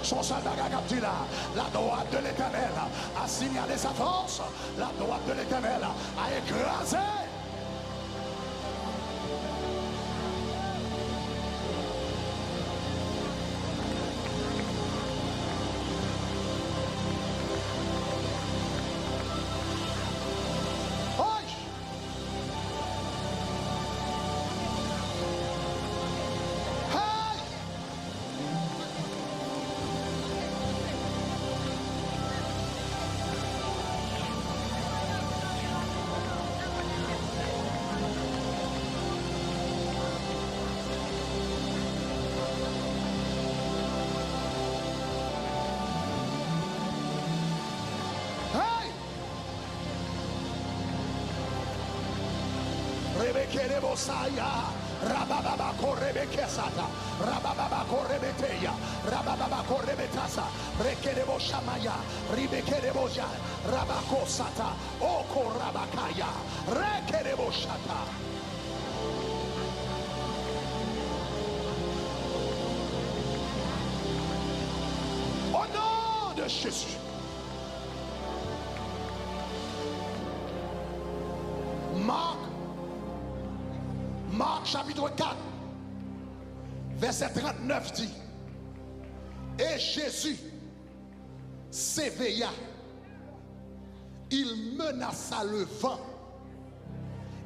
Son seul bagage a dit là, la droite de l'éternel a signalé sa force, la droite de l'éternel a écrasé. Rebekere Bosaya, Rabababa Korebeke Sata, Rabababa Korebeteya, Rabababa Korebetasa, Rekere Boshamaya, Ribekere Boja, Rabako Sata, Oko Rabakaya, Rekere Boshata. Au nom de Jésus. Marc chapitre 4, verset 39 dit, et Jésus s'éveilla, il menaça le vent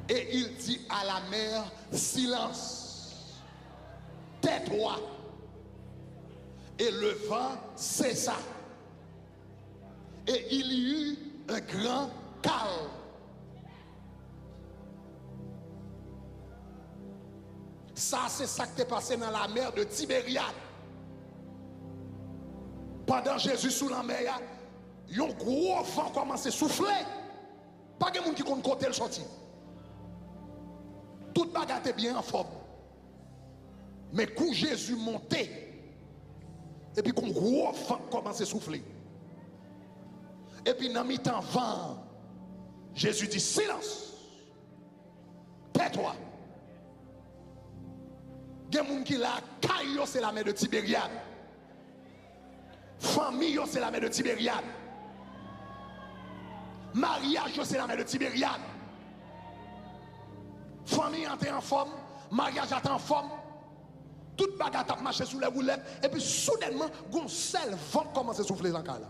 et il dit à la mer, silence, tais-toi. Et le vent cessa et il y eut un grand calme. Ça, c'est ça qui est passé dans la mer de Tibériade. Pendant Jésus sous la mer, il y a un gros vent commencé à souffler. Pas de monde qui compte côté le sorti. Toute bagarre est bien en forme. Mais quand Jésus montait, et puis quand un gros vent commençait à souffler. Et puis dans mi-temps vent, Jésus dit silence. Tais-toi. Il y a des gens qui la caille, c'est la mer de Tibériade. Famille, c'est la mer de Tibériade. Mariage, c'est la mer de Tibériade. Famille est en forme, mariage est en forme. Toute bagarre a marché sous les roulettes. Et puis soudainement, un seul vent commence à souffler dans le cas là.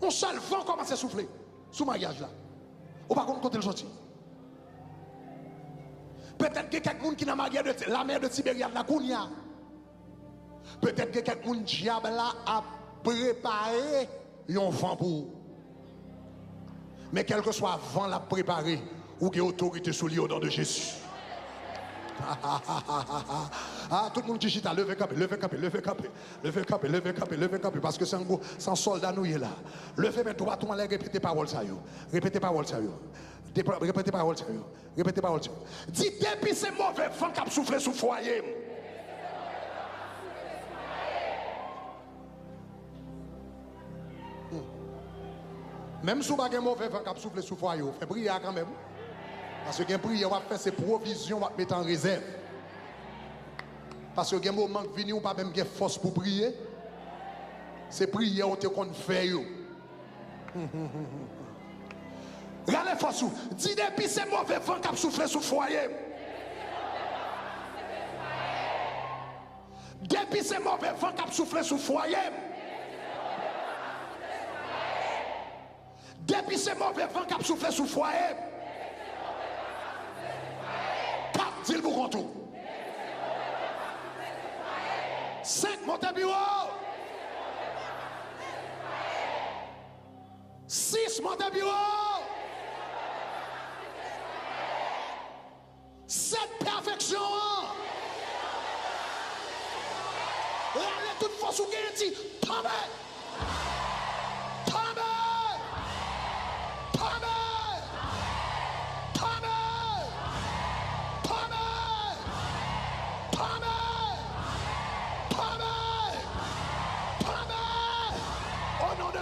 Un seul vent commence à souffler sous le mariage là. Ou pas contre côté le sorti. Peut-être que quelqu'un qui n'a marié la mer de Tibériade, la Kounia. Peut-être que quelqu'un diable là a préparé un vent pour. Mais quel que soit vent l'a préparé, ou qu'il y ait autorité sous lui au nom de Jésus. Ah, tout le monde qui chita, levez capé, levez capé, levez capé, levez capé, levez capé, levez capé, parce que c'est un soldat nous là. Levez mais droit, tout le monde répétez parole ça yo. Répétez parole ça yo. Répétez parole ça yo. Répétez parole ça. Dites depuis c'est mauvais vent qui a soufflé sous foyer. Même si vous avez un mauvais vent qui a soufflé sous foyer, faites prier quand même. Parce que prière, on va faire ses provisions, on va mettre en réserve. Parce que un moment qui vient, on pas même force pour prier. C'est prier qu'on fait. Regardez force. Dis depuis c'est mauvais vent qui a soufflé sous foyer. Depuis c'est mauvais vent qui a soufflé sous foyer. Depuis c'est mauvais vent qui a soufflé sous foyer. Dis-le pour contour. 5, montez bureau. 6, montez bureau. 7, perfection. Allez, toute force ou guérison. Tombez. Tombez. Tombez.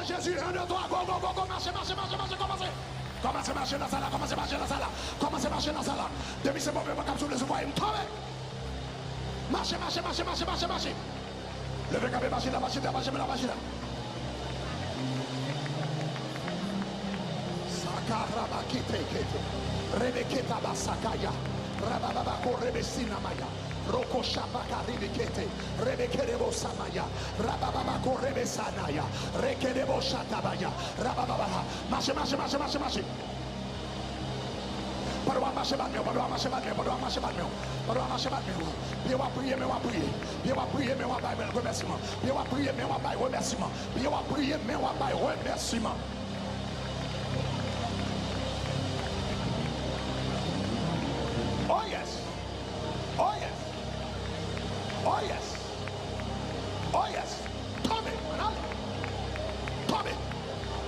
Jésus, 1, 2, 3, go, marchez, commencez. Commencez à marcher dans la salle, commencez à marcher dans la salle. Depuis ce mauvais vent sous les ouvriers, tombez. Marchez. Levez capé, marchez la machine. Sakaraba kite. Rebeketa basakaya. Rababa korebesina maya. Roko Shabaka Ribikete, Rebekerebo Samaya, Rababa Korebesanaya, Rekerebo Shatabaya, Rababa, marchez. Pardon, marchez. Bien va prier, mais on va prier. Bien va prier, mais on va bailler remerciement. Bien va prier, mais on va bailler remerciement. Bien va prier, mais on va bailler remerciement. Oh yes. Oh yes. Tombez.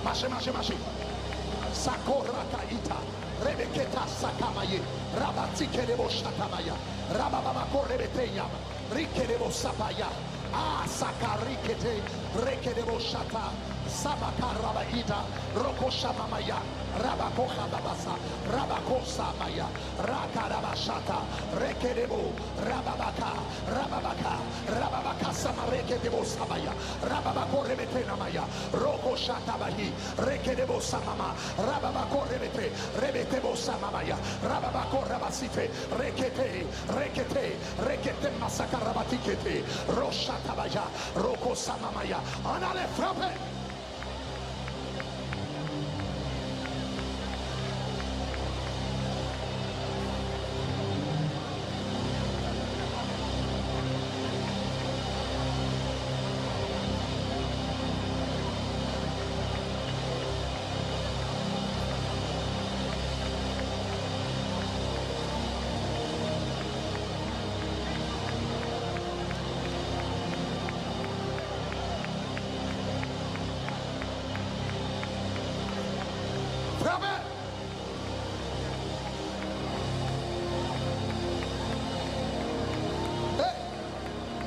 Marchez. Sakora kaita. Rebeketa sakamaye. Rabatike debo shatamaya. Rabababa korebeteyam. Rike debo sapaya. Ah, sakarikete. Reke debo shata. Sabakarabaida. Rokosha mamaya. Rabakoha babasa. Rabakosa maya. Rakarabashata. Reke debo. Rababaka. Rababaka. Rababaka samareke debo sabaya. Rababako rebetena maya. Roko shatabahi. Reke debo samama. Rababako rebete. Rebetebo samamaya. Rababako rabasite. Rekete. Rekete. Rekete masakarabatikete. Roshatabaya. Roko samamaya. On a les frappé.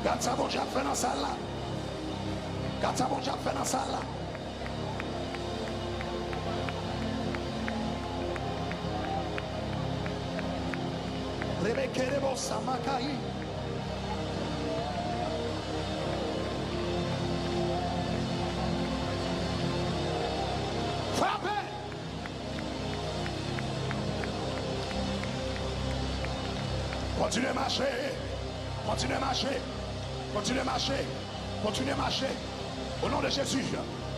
Quand ça bon Dieu fait dans la salle là. Quand ça bon Dieu fait dans la salle là. Rebeke rebo samakai. Frappez. Continuez à marcher. Continuez à marcher. Continuez à marcher. Continuez à marcher. Au nom de Jésus.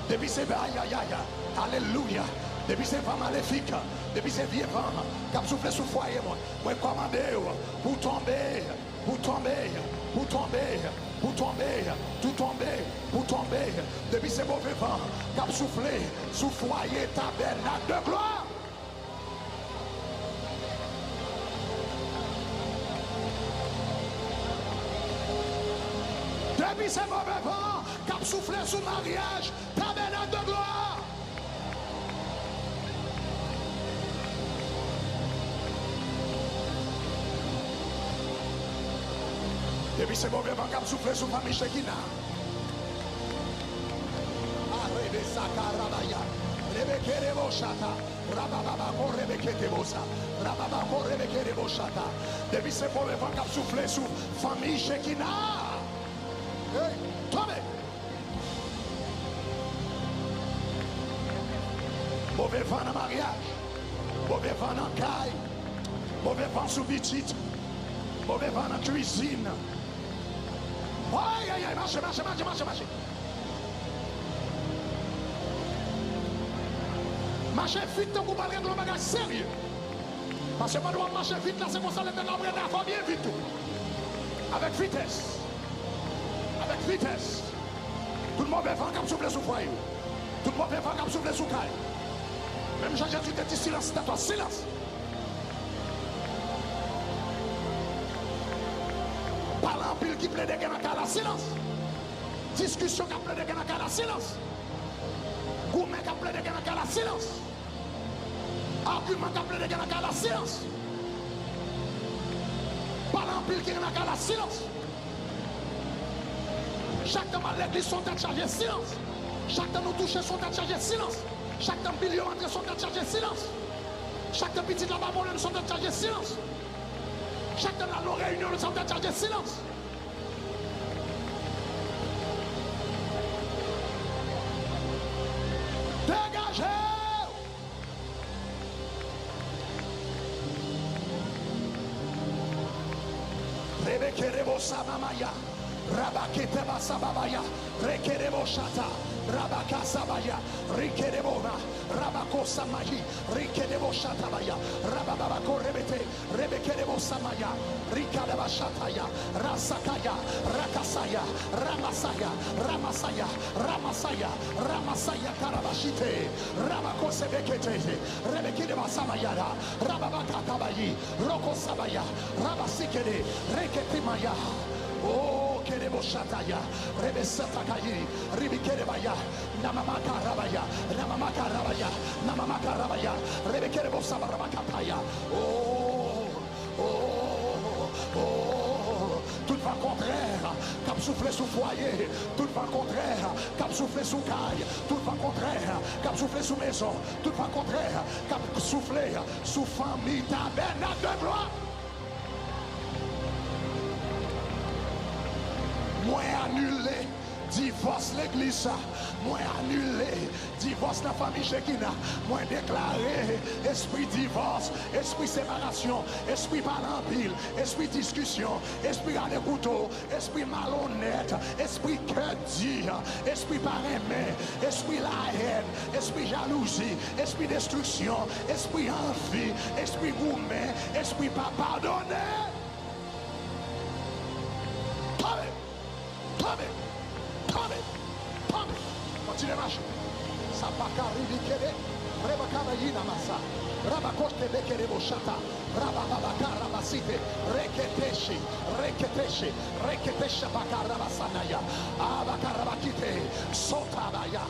Depuis ces aïe aïe aïe. Alléluia. Depuis ces femmes maléfiques. Depuis ces vieilles femmes qui ont soufflé sous foyer. Moi, commandez pour tomber. Pour tomber. Pour tomber. Pour tomber. Tout tomber. Pour tomber. Depuis ces mauvais vents qui ont soufflé sous foyer tabernacle de gloire. Depuis ces mauvais vents qui ont soufflé sous mariage, tabernacle de gloire. Depuis ces mauvais vents qui ont soufflé sous famille Shekina. Arrebe sakarabaya. Rebeke rebo shata. Rabababa ko rebeke tebosa. Rabababa ko rebeke rebo shata. Depuis ces mauvais vents qui ont soufflé sous famille Shekina. Hey, tombez. Mauvais vent dans mariage, mauvais vent dans caille, mauvais vent sous petite, mauvais vent dans cuisine. Aïe, aïe, aïe, marchez, marchez, marchez, marchez, marchez. Marchez vite pour pas régler le bagage sérieux. Parce que moi, je dois marcher vite là, c'est pour ça que l'éternel va bien vite. Avec vitesse. Avec vitesse. Tout le mauvais vent qui souffle sous foyer. Tout le mauvais vent qui souffle sous caille. Même Jean-Jésus te dit silence, c'est à toi, silence. Parle en pile qui plaît de guerre dans la silence. Discussion qui plaît de guerre dans la silence. Gourmet qui plaît de guerre dans la silence. Argument qui plaît de guerre dans la silence. Parle en pile qui est dans la silence. Chaque temps l'église sont à charger silence. Chaque temps nous toucher sont à charger silence. Chaque temps billion entre sont à charger silence. Chaque temps petit là-bas nous sont à charger silence. Chaque temps nos réunions nous sont à charger silence. Dégagez. Rebeke rebo samamaya. Rabakete basababaya, rekerebo shata, rabaka sabaya, rikerebo na, rabako samayi, rikerebo shatabaya, rababako rebete, rebekerebo samaya, rikadaba shataya, rasakaya, rakasaya, ramasaya, ramasaya, ramasaya, ramasaya karabashite, rabako sebekete, rebekereba samaya, rababaka tabayi, roko sabaya, rabasikede, reketimaya. Oh, kerebo shataya, rebe satakayi, ribi kerebaya, namamaka rabaya, namamaka rabaya, Namama Karabaya, Rebekere Bosabarabakataya. Oh, oh, oh. Tout vent contraire, cap souffler sous foyer, tout vent contraire, cap souffler sous caille, tout vent contraire, cap souffler sous maison, tout vent contraire, cap souffler sous famille, tabernacle de gloire. Moi annulé, divorce l'église, moi annulé, divorce la famille Shekina, moi déclaré, esprit divorce, esprit séparation, esprit parlant pile, esprit discussion, esprit à couteau, esprit malhonnête, esprit que dire, esprit parrain, esprit la haine, esprit jalousie, esprit destruction, esprit envie, esprit gourmet, esprit pas pardonné. Continue à marcher. Ça va carrer kele, rebakara yina massa, rabakote bekere boshata, rababakara basite, reketeshi, reketesha bakara basanaya, abakara bakite, sotabaya,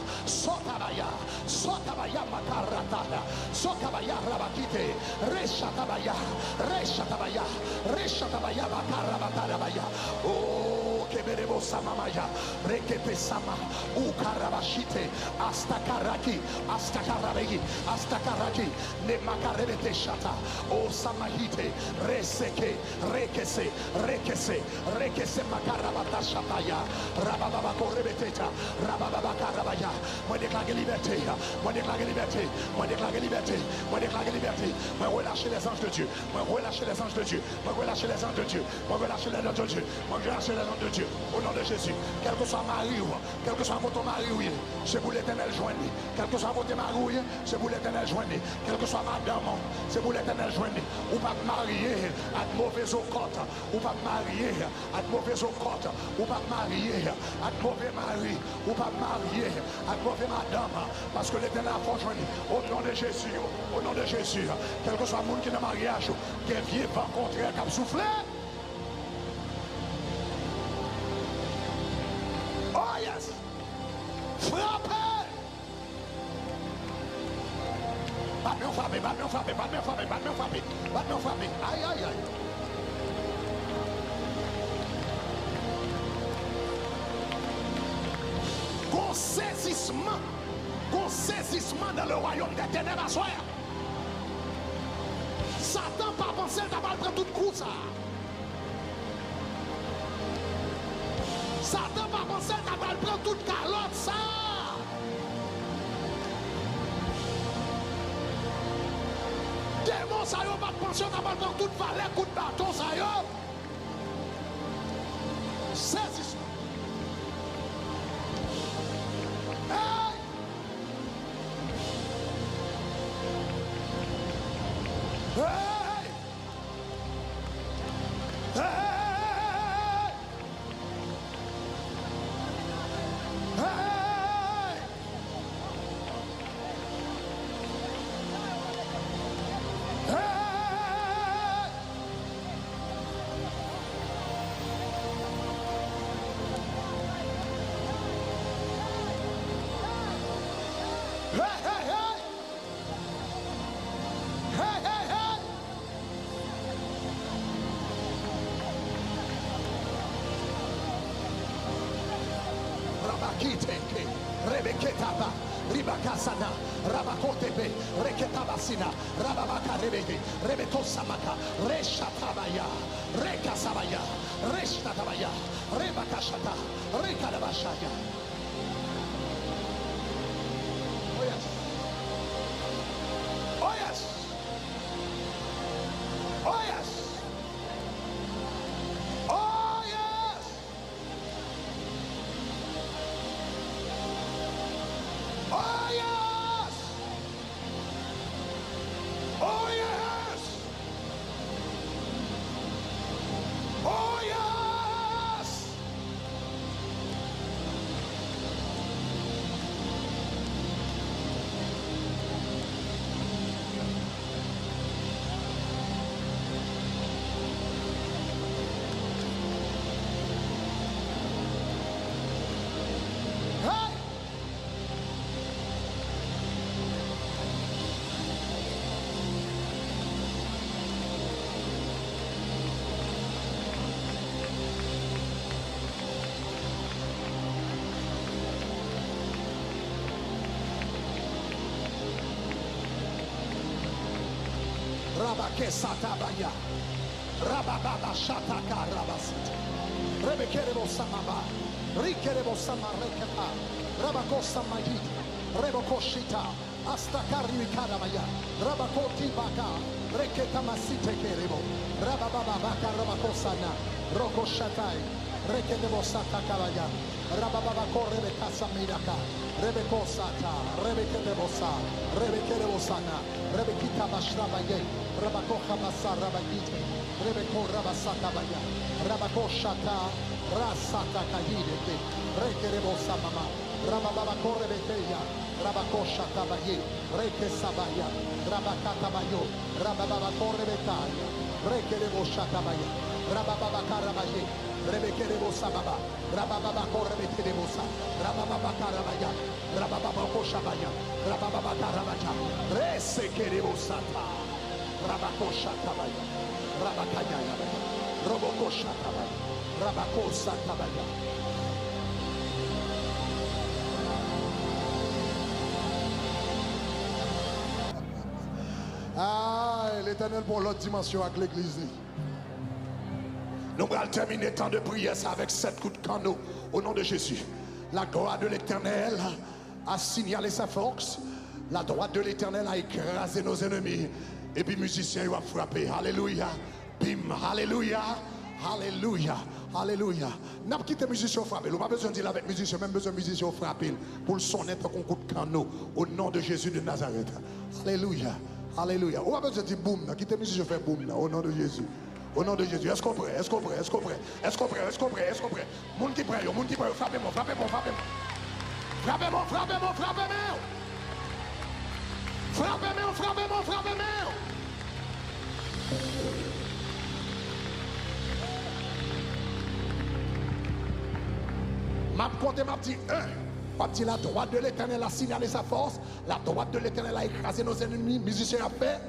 makarataya, sotabaya rabakite, reshatabaya bakara batarabaya. Oh, keberebo samamaya, rekepe sama, ukarabashite, astakaraki, ne makarebete shata, o samahite, rekese makarabata shataya, rabababa korebeteta, rabababa karabaya. Moi déclare liberté, moi relâcher les anges de Dieu, moi relâcher les anges de Dieu, moi relâcher les anges de Dieu, moi relâcher les anges de Dieu, moi relâcher les anges de Dieu, au nom de Jésus. Quel que soit mari, quel que soit votre mari, c'est pour l'Éternel joindre. Quel que soit votre mari, c'est pour l'Éternel joindre. Quel que soit madame, c'est pour l'Éternel joindre. Ou pas marier à de mauvais occultes, ou pas marier à de mauvais occultes, ou pas marier à de mauvais mari, ou pas marier à de mauvais madame, parce que l'Éternel a joindre. Au nom de Jésus, au nom de Jésus, quel que soit le monde qui est dans le mariage, qui vient par contraire, qui a soufflé. Oh yes! Frappez! Battement frappé. Aïe, aïe, aïe. Saisissement dans le royaume des ténèbres à soi. Satan pas pensé qu'il va prendre tout coup ça. Satan pas pensé qu'il va prendre toute calotte ça. Démon ça y pas penser qu'il va prendre toute valeur, coup de bâton ça y. Saisissement. Rebeketaba, Ribakasana, Rabakotebe, Reketabasina, Rababaka Rebeke, Rebetosamaka, Reshatabaya, Rekasabaya, Reshtatabaya, Rebakashata, Rekalabashaya. Oh yes. Oh yes. Oh yes. Rabake satabaya. Rabababa shataka rabasit. Rebekerebo samaba. Rikerebo samareketa. Rabako samayit. Reboko shita. Astakari mikadamaya. Rabakoti baka. Reketa masite kerebo. Rabababa baka rabako sana. Roko shatai. Rekerebo satakabaya. Rabababa korebe kasamidaka. Rebeko sata. Rebekerebo sa. Rebekerebo sana. Rebekita bashrabaye. Rabako hamasa rabagite. Rebeko rabasakabaya. Rabako shata. Rasata kahideke. Rekerebo samama. Rabababa korebekeya. Rabako shatabaye. Reke sabaya. Rabakatabayo. Rabababa korebekaya. Rekerebo shatabaya. Rabababa karabaye. Rebekerebo sababa. Rabababa korebekerebo sa. Rabababa karabaya. Rabababa koshabaya. Rabababa karabaya. Resekerebo sata. Rabako shatabaya. Rabakaya yabaya. Roboko shatabaya. Rabako satabaya. Ah, l'Éternel pour l'autre dimension avec l'église. Nous allons terminer le temps de prière ça avec 7 coups de canot au nom de Jésus. La gloire de l'Éternel a signalé sa force. La droite de l'Éternel a écrasé nos ennemis. Et puis musicien il va frapper. Alléluia. Bim. Alléluia. Alléluia. Alléluia. N'a pas quitté musicien frapper. On n'a pas besoin de dire avec musicien, même besoin de musicien frapper pour le sonner un coup de canot au nom de Jésus de Nazareth. Alléluia. Alléluia. On n'a pas besoin de dire boum. Quittez musicien fait boum là au nom de Jésus. Au nom de Jésus, est-ce qu'on prie? Est-ce qu'on prie? Est-ce qu'on prie? Est-ce qu'on prie? Est-ce qu'on prie? Est-ce qu'on prie? Moun qui prie, frappez-moi, frappez-moi, frappez-moi. Frappez-moi, frappez-moi, frappez-moi. Frappez-moi, frappez-moi, frappez-moi. M'a compté, m'a dit 1. M'a dit la droite de l'Éternel a signalé sa force. La droite de l'Éternel a écrasé nos ennemis. Musicien a fait.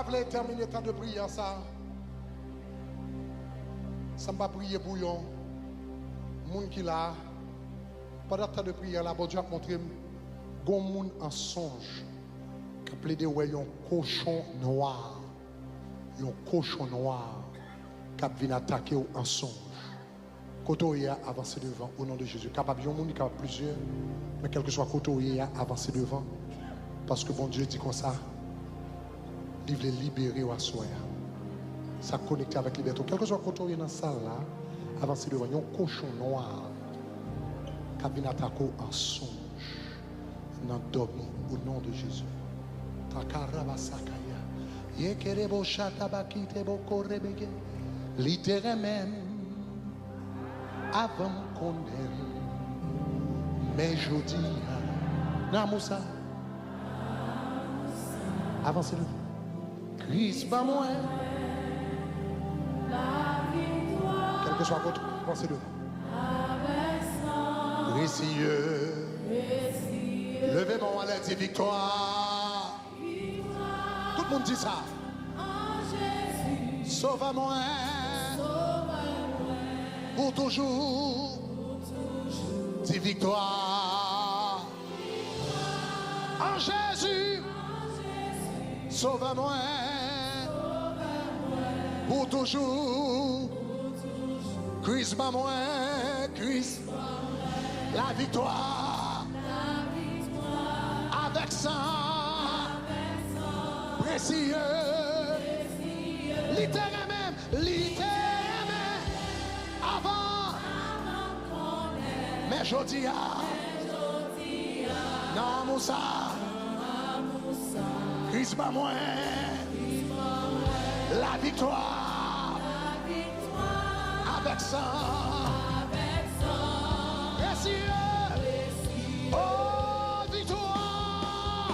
Je vais terminer le temps de prière ça. Ça va prier pour yon. Moun qui là. Pendant le temps de prière là, bon Dieu a montré gon moun en songe. Qui a plaidé ouais yon cochon noir. Yon cochon noir. Qui a venu attaquer en songe. Koto y a avancé devant au nom de Jésus. Capable yon moun qui a plusieurs. Mais quel que soit Koto y a avancé devant. Parce que bon Dieu dit comme ça. Il veut libérer ou asseoir. Ça connecte avec liberté. Quel que soit quand on est dans la salle là, avancez devant un cochon noir qui vient attaquer en songe. Dans dormi au nom de Jésus. Takarabasakaya. Yekerebo shatabakite boko rebege. Littéralement même avant qu'on aime. Mais je dis, Namoussa. Avancez devant. Christ, pas moi. Que soit votre pensée devant. Précieux. Levez mon main, dit victoire. Tout le monde dit ça. Sauve-moi. Pour toujours. Dis victoire. En Jésus. Sauve-moi. Pour toujours. Christ m'a moi. Christ. La victoire. Avec sang. Précieux. Littéralement même. Littéralement. Avant. Mais je dis non, Moussa. Christ m'a moi. La victoire. Avec sang. Précieux. Oh, victoire.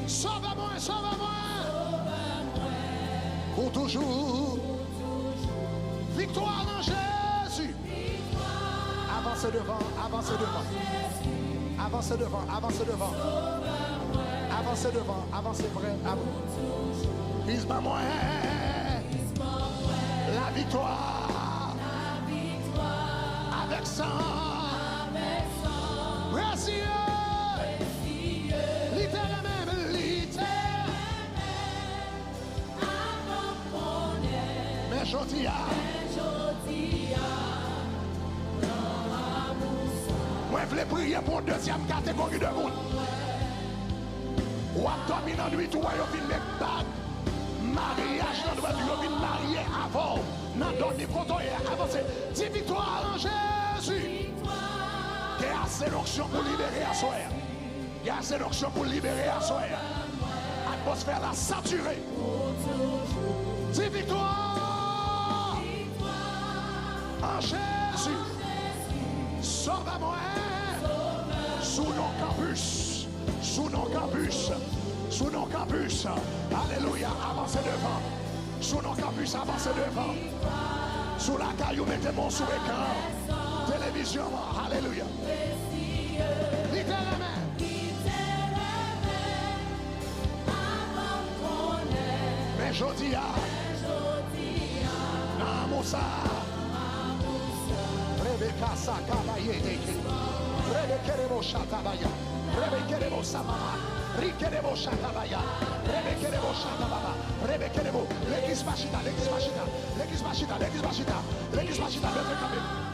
Sauve-moi, sauve-moi. Pour toujours. Victoire en Jésus. Avancez devant, avancez devant. Avancez devant, avancez devant. Avancez devant, avancez près. Christ m'a moi. La victoire. Avec sang. Précieux. Littéralement, littéralement. Mais je dis moi, je voulais prier pour une deuxième catégorie de monde. Ou à dormir dans la nuit, ou à venir mettre mariage dans la nuit, ou à venir marier avant. Dans dormir quand on est avancé. Dis victoire en Jésus. Il y a assez d'options pour libérer à soi. Il y a assez d'options pour libérer à soi. Atmosphère la saturée. Dis victoire en Jésus. Sauve-moi sous nos campus, sous nos campus, sous nos campus. Alléluia, avancez devant. Sous nos campus, avancez devant. Sous la caillou, mettez-moi sous écran. Télévision, alléluia. Littéralement. Mais je dis à Namoussa. Rebecca Sakabaye, Rebekebo Shatabaya, Rebekebo Samama, Rikebo Shatabaya, Rebekebo Shatababa, Rebekebo, l'église machita, l'église machita, l'église machita, l'église machita, l'église machita,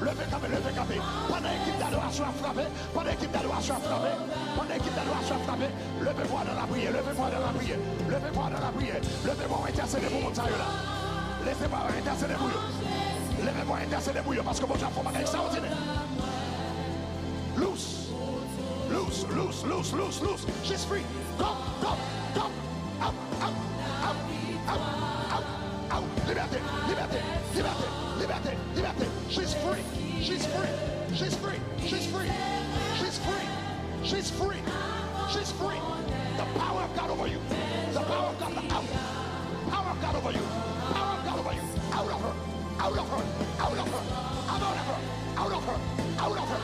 levez camé, levez camé. Pendant l'équipe d'adoration à frapper, pendant l'équipe d'adoration à frapper, pendant l'équipe d'adoration à frapper, levez-moi dans la prière, levez-moi dans la prière, levez-moi dans la prière, levez-moi intercéder pour mon taille là. Laissez-moi intercéder pour vous. Levez-moi intercéder pour vous parce que votre enfant m'a extraordinaire. Loose, loose, loose, loose, loose, loose. She's free. Go, go, go. Out, out, out, out, out, out. Liberté, liberté, liberté, liberté, liberté. She's free. She's free. She's free. She's free. She's free. She's free. She's free. The power of God over you. The power of God out. Power of God over you. Power of God over you. Out of her. Out of her. Out of her. Out of her. Out of her. Out of her.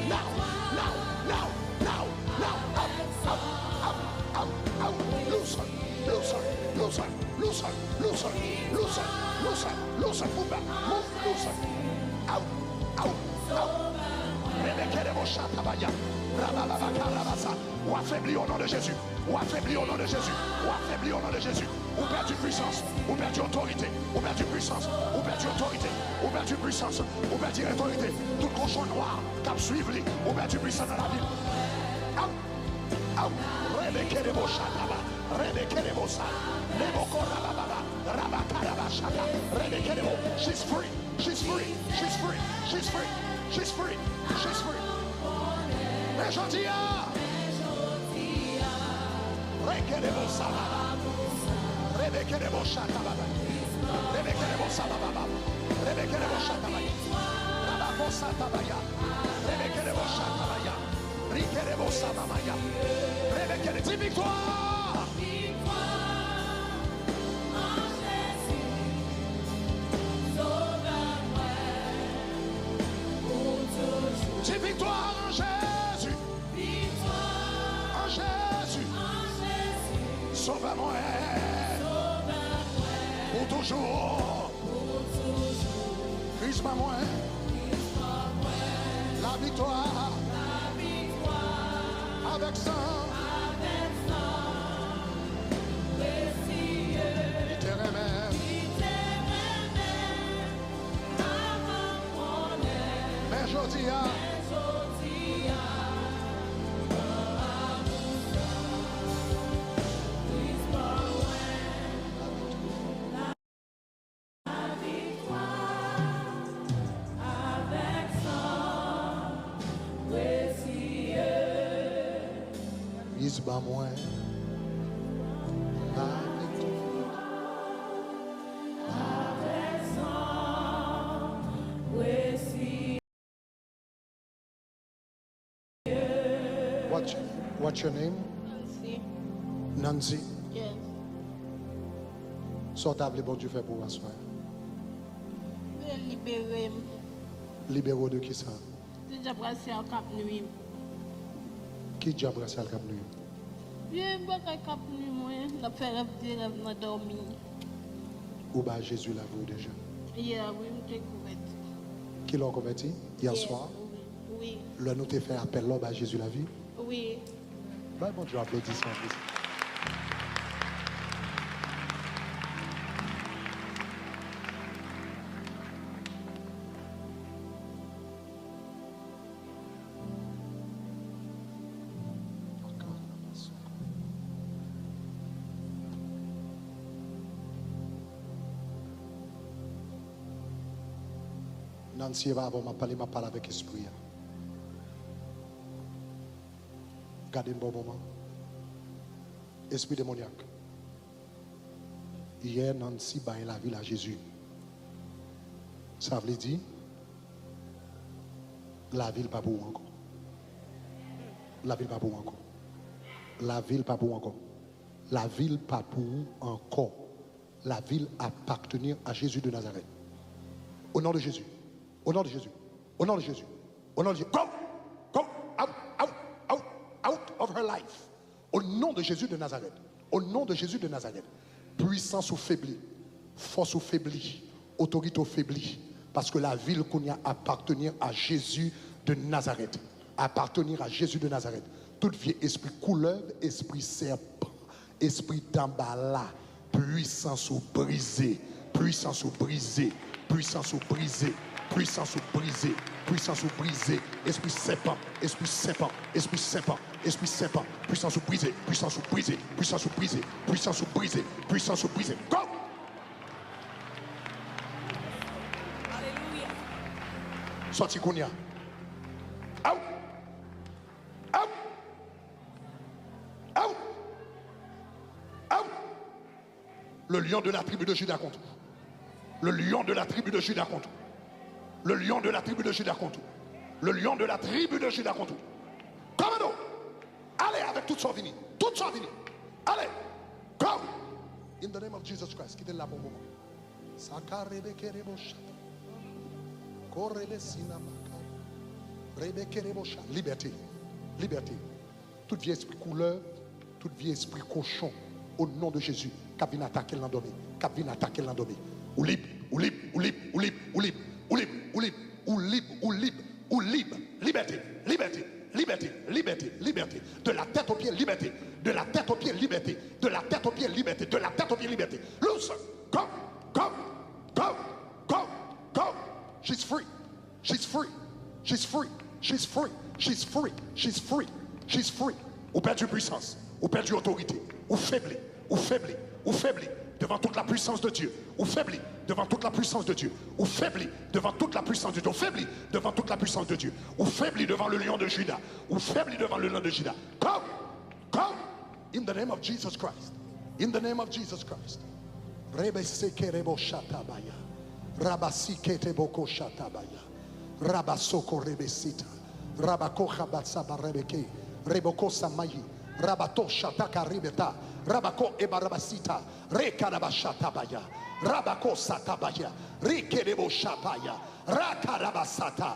Now. Now. Now. Now. Now. Out. Out. Out. Out. Out. Loose her. Loose her. Loose her. Loose her. Loose her. Loose her. Loose her. Loose her. Move back. Move. Loose her. Out. Out. Out. Ou affaibli au nom de Jésus. Ou affaibli au nom de Jésus. Ou affaibli au nom de Jésus. Ou perdu puissance. Ou perdu autorité. Ou perdu puissance. Ou perdu autorité. Ou perdu puissance. Ou perdu autorité. Tout cochon noir qui suivre lui. Ou perdu puissance dans la ville. Out. Out. Rebeke de Boshataba. Rebeke de Bosa. Neboko Rababa. Rabakaraba Shaka. Rebeke de Bo. She's free. She's free. She's free. She's free. She's free. She's free. Mais je dis Rekelebo Sababa. Rebekelebo Shatababa. Rebekelebo Sababa. Rebekelebo Shatabaya. Rababo Satabaya. Rebekelebo Shatabaya. Rikelebo Sabamaya. Rebekelebo victoire. Sauve-moi. Pour toujours. Christ moi. La victoire. Avec ça. Mais je dis Isba moi What's your name? Nancy. Nancy. Yes. Sortable bon Dieu fait pour vous soir. Libéré. Libéraux de qui ça? C'est déjà brassé au Cap Nuit. Qui déjà brassé au Cap Nuit? Je ne pas Cap Nuit, moi. Je fais rêve de rêve dans dormir. Ou bah Jésus l'a vu déjà? Hier, oui, je t'ai converti. Qui l'a converti? Hier soir? Oui. Le nous t'a fait appel là, bah Jésus l'a vu? Oui. Bah bon Dieu applaudissement. Nancy va avoir ma parole avec l'esprit. Gardez un bon moment. Esprit démoniaque. Hier, Nancy a la ville à Jésus. Ça veut dire, la ville pas pour encore. La ville pas pour encore. La ville pas pour encore. La ville pas pour encore. La ville appartenir à Jésus de Nazareth. Au nom de Jésus. Au nom de Jésus. Au nom de Jésus. Au nom de Jésus. Go! Go! Out! Out! Out! Out of her life. Au nom de Jésus de Nazareth. Au nom de Jésus de Nazareth. Puissance ou faiblie. Force ou faiblie. Autorité ou faiblie. Parce que la ville qu'on y a appartenir à Jésus de Nazareth. Appartenir à Jésus de Nazareth. Tout vieux esprit couleuvre, esprit serpent, esprit d'emballa, puissance ou brisée. Puissance ou brisée. Puissance ou brisée. Puissance ou brisée, puissance ou brisée, esprit serpent, esprit serpent, esprit serpent, esprit serpent, puissance ou brisée, puissance ou brisée, puissance ou brisée, puissance ou brisée, puissance ou brisée. Go! Alléluia. Sorti Kounia. Out! Out! Out! Out! Le lion de la tribu de Juda contre. Le lion de la tribu de Juda contre. Le lion de la tribu de Juda contre. Le lion de la tribu de Juda contre. Commando. Allez avec toute son vini. Toute son vini. Allez. Go. In the name of Jesus Christ. Quittez là pour moment. Liberté. Liberté. Tout vieux esprit couleur. Tout vieux esprit cochon. Au nom de Jésus. Cap vient attaquer l'endormi. Cap vient attaquer l'endormi. Ou libre. Ou libre. Ou libre. Ou libre. Ou libre. Ou libre, ou libre, ou libre, ou libre, ou libre, liberté, liberté, liberté, liberté, liberté, de la tête aux pieds, liberté, de la tête aux pieds, liberté, de la tête aux pieds, liberté, de la tête aux pieds, liberté. Loose, go, go, go, go, go. She's free, she's free, she's free, she's free, she's free, she's free, she's free. Ou perdu puissance, ou perdu autorité, ou faibli, ou faibli, ou faibli. Devant toute la puissance de Dieu, ou faibli devant toute la puissance de Dieu, ou faibli devant toute la puissance de Dieu, ou faibli devant toute la puissance de Dieu, ou faibli devant le lion de Juda, ou faibli devant le lion de Juda. Come, come, in the name of Jesus Christ, in the name of Jesus Christ. Rebesekerebo shatabaya, rabasiketeboko shatabaya, rabasoko rebesita, rabako habatsaba rebeke, reboko samayi, rabato shataka ribeta. Rabako ebarabasita, rekarabashatabaya, rabako satabaya, rikerebo shabaya, rakarabasata,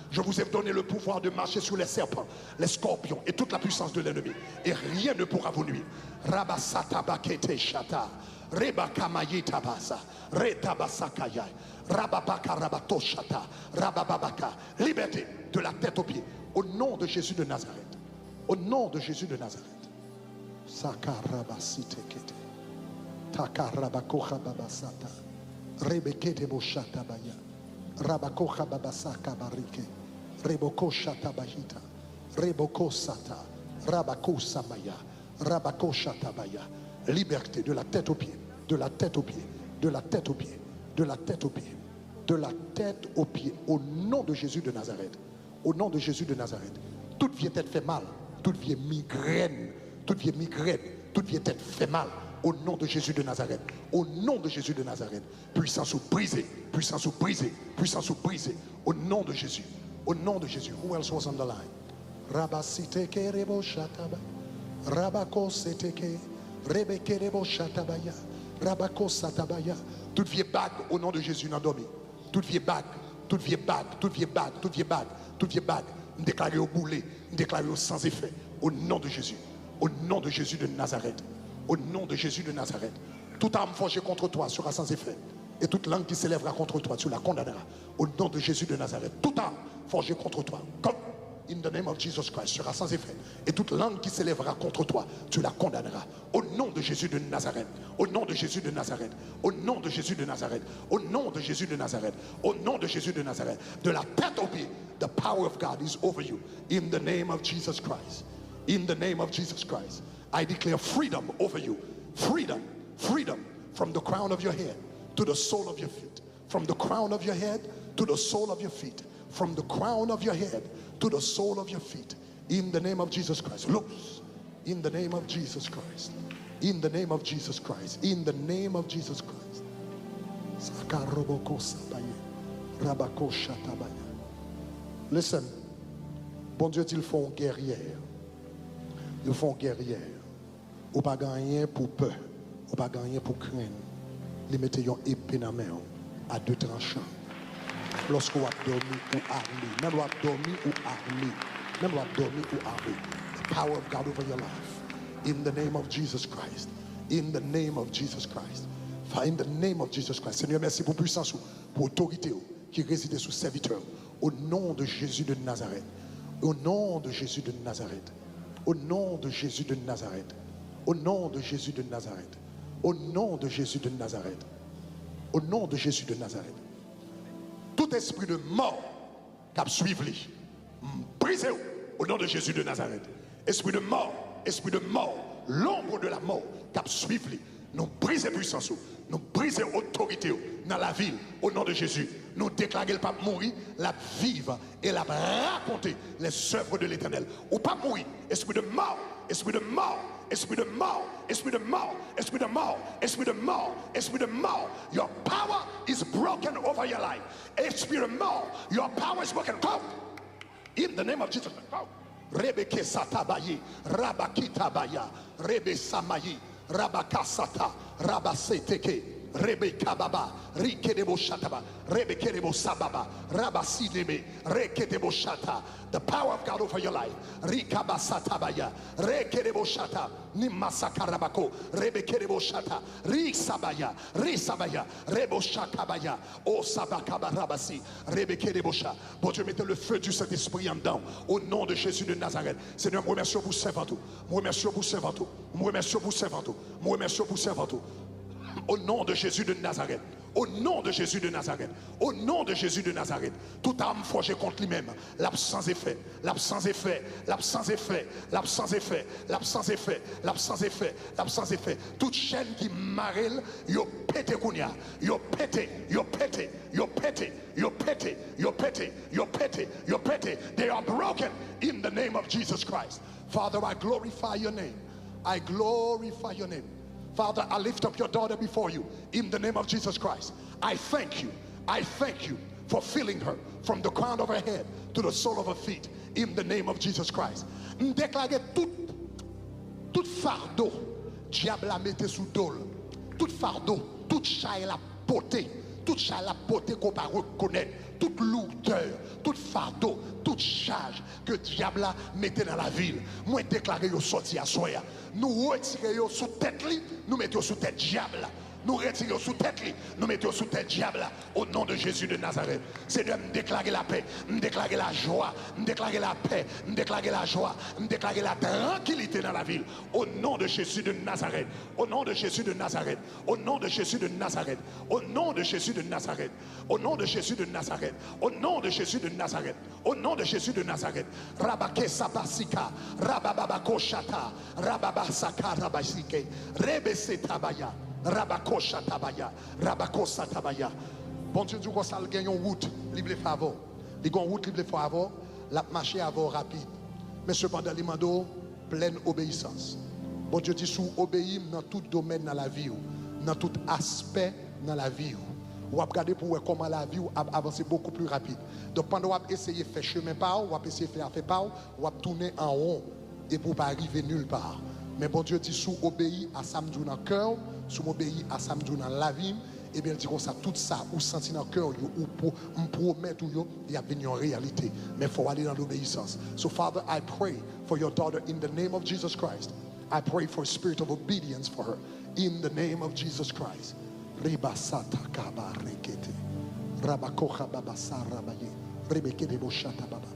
Je vous ai donné le pouvoir de marcher sur les serpents, les scorpions et toute la puissance de l'ennemi. Et rien ne pourra vous nuire. Liberté de la tête aux pieds. Au nom de Jésus de Nazareth. Au nom de Jésus de Nazareth. Sakarabasitekete. Takarabakoha babasata. Rebekete boshata baya. Rabakoha babasaka barike. Reboko shata bahita. Reboko sata. Rabako samaya. Rabako shata baya. Liberté de la tête aux pieds. De la tête aux pieds. De la tête aux pieds. De la tête aux pieds. De la tête aux pieds. Au nom de Jésus de Nazareth. Au nom de Jésus de Nazareth. Toute vieille tête fait mal. Toute vieille migraine. Toute vieille migraine. Toute vieille tête fait mal. Au nom de Jésus de Nazareth. Au nom de Jésus de Nazareth. Puissance ou brisée. Puissance ou brisée. Puissance ou brisée. Au nom de Jésus. Au nom de Jésus. Who else was on the line? Rabasiteke rebo shataba. Rabako seteke. Rebeke rebo shatabaya. Rabako satabaya. Toute vieille bague au nom de Jésus n'a dormi. Toute vieille bague. Toute vieille bague. Toute vieille bague. Toute vieille bague. Toute vieille bague. Déclaré au boulet. Déclaré au sans effet. Au nom de Jésus. Au nom de Jésus de Nazareth. Au nom de Jésus de Nazareth. Toute arme forgée contre toi sera sans effet. Et toute langue qui s'élèvera contre toi, tu la condamneras. Au nom de Jésus de Nazareth. Toute arme forgée contre toi, comme in the name of Jesus Christ, sera sans effet. Et toute langue qui s'élèvera contre toi, tu la condamneras. Au nom de Jésus de Nazareth. Au nom de Jésus de Nazareth. Au nom de Jésus de Nazareth. Au nom de Jésus de Nazareth. Au nom de Jésus de Nazareth. De la tête aux pieds, the power of God is over you. In the name of Jesus Christ. In the name of Jesus Christ. I declare freedom over you. Freedom. Freedom from the crown of your head to the sole of your feet. From the crown of your head to the sole of your feet. From the crown of your head to the sole of your feet. In the name of Jesus Christ. Loose. In the name of Jesus Christ. In the name of Jesus Christ. In the name of Jesus Christ. Listen. Bon Dieu, ils font guerrière. Ils font guerrière. Ou pas gagner pour peur. Ou pas gagner pour craindre. Ils mettent une épée dans la main à deux tranchants. Lorsqu'on a dormi ou armé. Même on a dormi ou armé. Même on a dormi ou armé. The power of God over your life. In the name of Jesus Christ. In the name of Jesus Christ. In the name of Jesus Christ. Seigneur, merci pour puissance, pour autorité qui réside sous serviteur. Au nom de Jésus de Nazareth. Au nom de Jésus de Nazareth. Au nom de Jésus de Nazareth. Au nom de Jésus de Nazareth. Au nom de Jésus de Nazareth. Au nom de Jésus de Nazareth. Tout esprit de mort qui a suivi, brisez au nom de Jésus de Nazareth. Esprit de mort, l'ombre de la mort qui a suivi, nous brisez puissance, nous brisez autorité dans la ville au nom de Jésus. Nous déclarons le pas mourir, la vivre et la raconter les œuvres de l'Éternel. Ou pas mourir, esprit de mort, esprit de mort. Esprit de mort, esprit de mort, esprit de mort, esprit de mort, esprit de mort. Your power is broken over your life. Esprit de mort, your power is broken. Go! In the name of Jesus. Go! Rebeke satabayi, rabakitabaya, rebe samayi, rabakasata, rabaseteke. Rebeka baba, rikedebo shataba, rebekedebo sababa, rabasidebe, rekedebo shata. The power of God over your life. Rikabasatabaya, rekedebo shata, nimasakarabako, rebekedebo shata, risabaya, risabaya, rebo shakabaya, o sabakabarabasi, rebekedebo sha. Bon Dieu, mettez le feu du Saint-Esprit en dedans. Au nom de Jésus de Nazareth. Seigneur, moi remercie pour servir tout. Moi remercie pour servir tout. Moi remercie pour servir tout. Moi remercie pour servir tout. Au nom de Jésus de Nazareth. Au nom de Jésus de Nazareth. Au nom de Jésus de Nazareth. Toute arme forgée contre lui-même. L'absence effet. L'absence effet. L'absence effet. L'absence effet. L'absence effet. L'absence effet. L'absence effet. Toute chaîne qui marelle, yo pété kounia. Yo pété. Yo pété. Yo pété. Yo pété. Yo pété. Yo pété. Yo pété. They are broken in the name of Jesus Christ. Father, I glorify your name. I glorify your name. Father, I lift up your daughter before you in the name of Jesus Christ. I thank you. I thank you for filling her from the crown of her head to the sole of her feet in the name of Jesus Christ. Déclarer tout fardeau, diable a mette sous dol. Tout fardeau, toute chaille la portée, toute chaille la portée qu'on va reconnaître. toute lourdeur, tout fardeau, toute charge que le diable a mettait dans la ville. Moi, déclaré au sorti à soya. Nous retirons sous tête, nous mettons sous tête diable. Nous retirons sous tête, nous mettons sous tête diable au nom de Jésus de Nazareth. Seigneur, me déclarer la paix, me déclarer la joie, me déclarer la paix, me déclarer la joie, me déclarer la tranquillité dans la ville. Au nom de Jésus de Nazareth, au nom de Jésus de Nazareth, au nom de Jésus de Nazareth, au nom de Jésus de Nazareth, au nom de Jésus de Nazareth, au nom de Jésus de Nazareth, au nom de Jésus de Nazareth. Rabake sabasika, rabababako shata, rababasaka rabasike, rebese tabaya. Rabakosha tabaya, Rabakosa tabaya. Bon Dieu dit qu'on ça gagne une route, libre faveur. Il gagne une route libre faveur, la marcher avant rapide. Mais cependant, il demande pleine obéissance. Bon Dieu dit sous obéir dans tout domaine dans la vie, dans tout aspect dans la vie. Ou regarder pour voir comment la vie avance beaucoup plus rapide. Donc pendant qu'on essayer de faire chemin par ou essayer de faire par ou tourner en rond et pour pas arriver nulle part. Mais bon Dieu dit sous obéir à Samdou dans le cœur, sous obéir à Samdou dans la vie, et bien il dit comme ça, tout ça, ou senti dans le cœur, ou pour me promettre, il y a venu en réalité. Mais il faut aller dans l'obéissance. So Father, I pray for your daughter in the name of Jesus Christ. I pray for a spirit of obedience for her in the name of Jesus Christ. Ribasata kaba rekete. Rabakoha babasa rabaye. Rebekete boshata baba.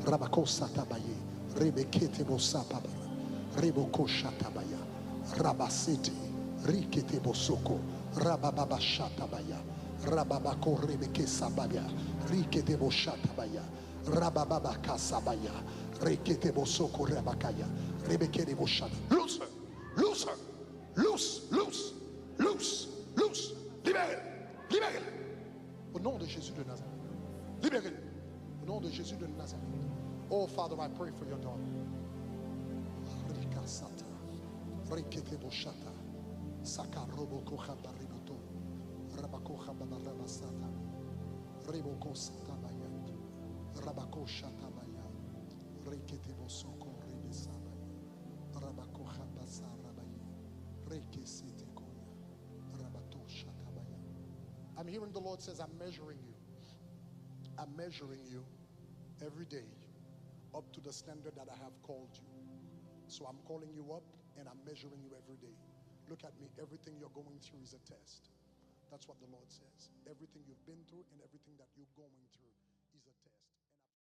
Rabakosa tabaye. Rebekete bosa baba. Reboko shatabaya, Rabasete, Rikete Bosoko, Rabababa shatabaya, Rababako Rebeke Sabaya, Rikete Boshatabaya, Rabababa Kasabaya, Rikete Bosoko Rabakaya, Rebeke Boshata. Loose her, loose her, loose, loose, loose, loose, libérez, libérez. Au nom de Jésus de Nazareth, libérez. Au nom de Jésus de Nazareth. Oh Father, I pray for your daughter. Sata, Rekete Boshata, Saka Roboko Habariboto, Rabako Habarabasata, Reboko Satabayat, Rabako Shatabaya, Rekete Bosoko Rebesabaya, Rabako Habasarabaye, Reke Setekoya, Rabato Shatabaya. I'm hearing the Lord says, I'm measuring you. I'm measuring you every day up to the standard that I have called you. So I'm calling you up and I'm measuring you every day. Look at me. Everything you're going through is a test. That's what the Lord says. Everything you've been through and everything that you're going through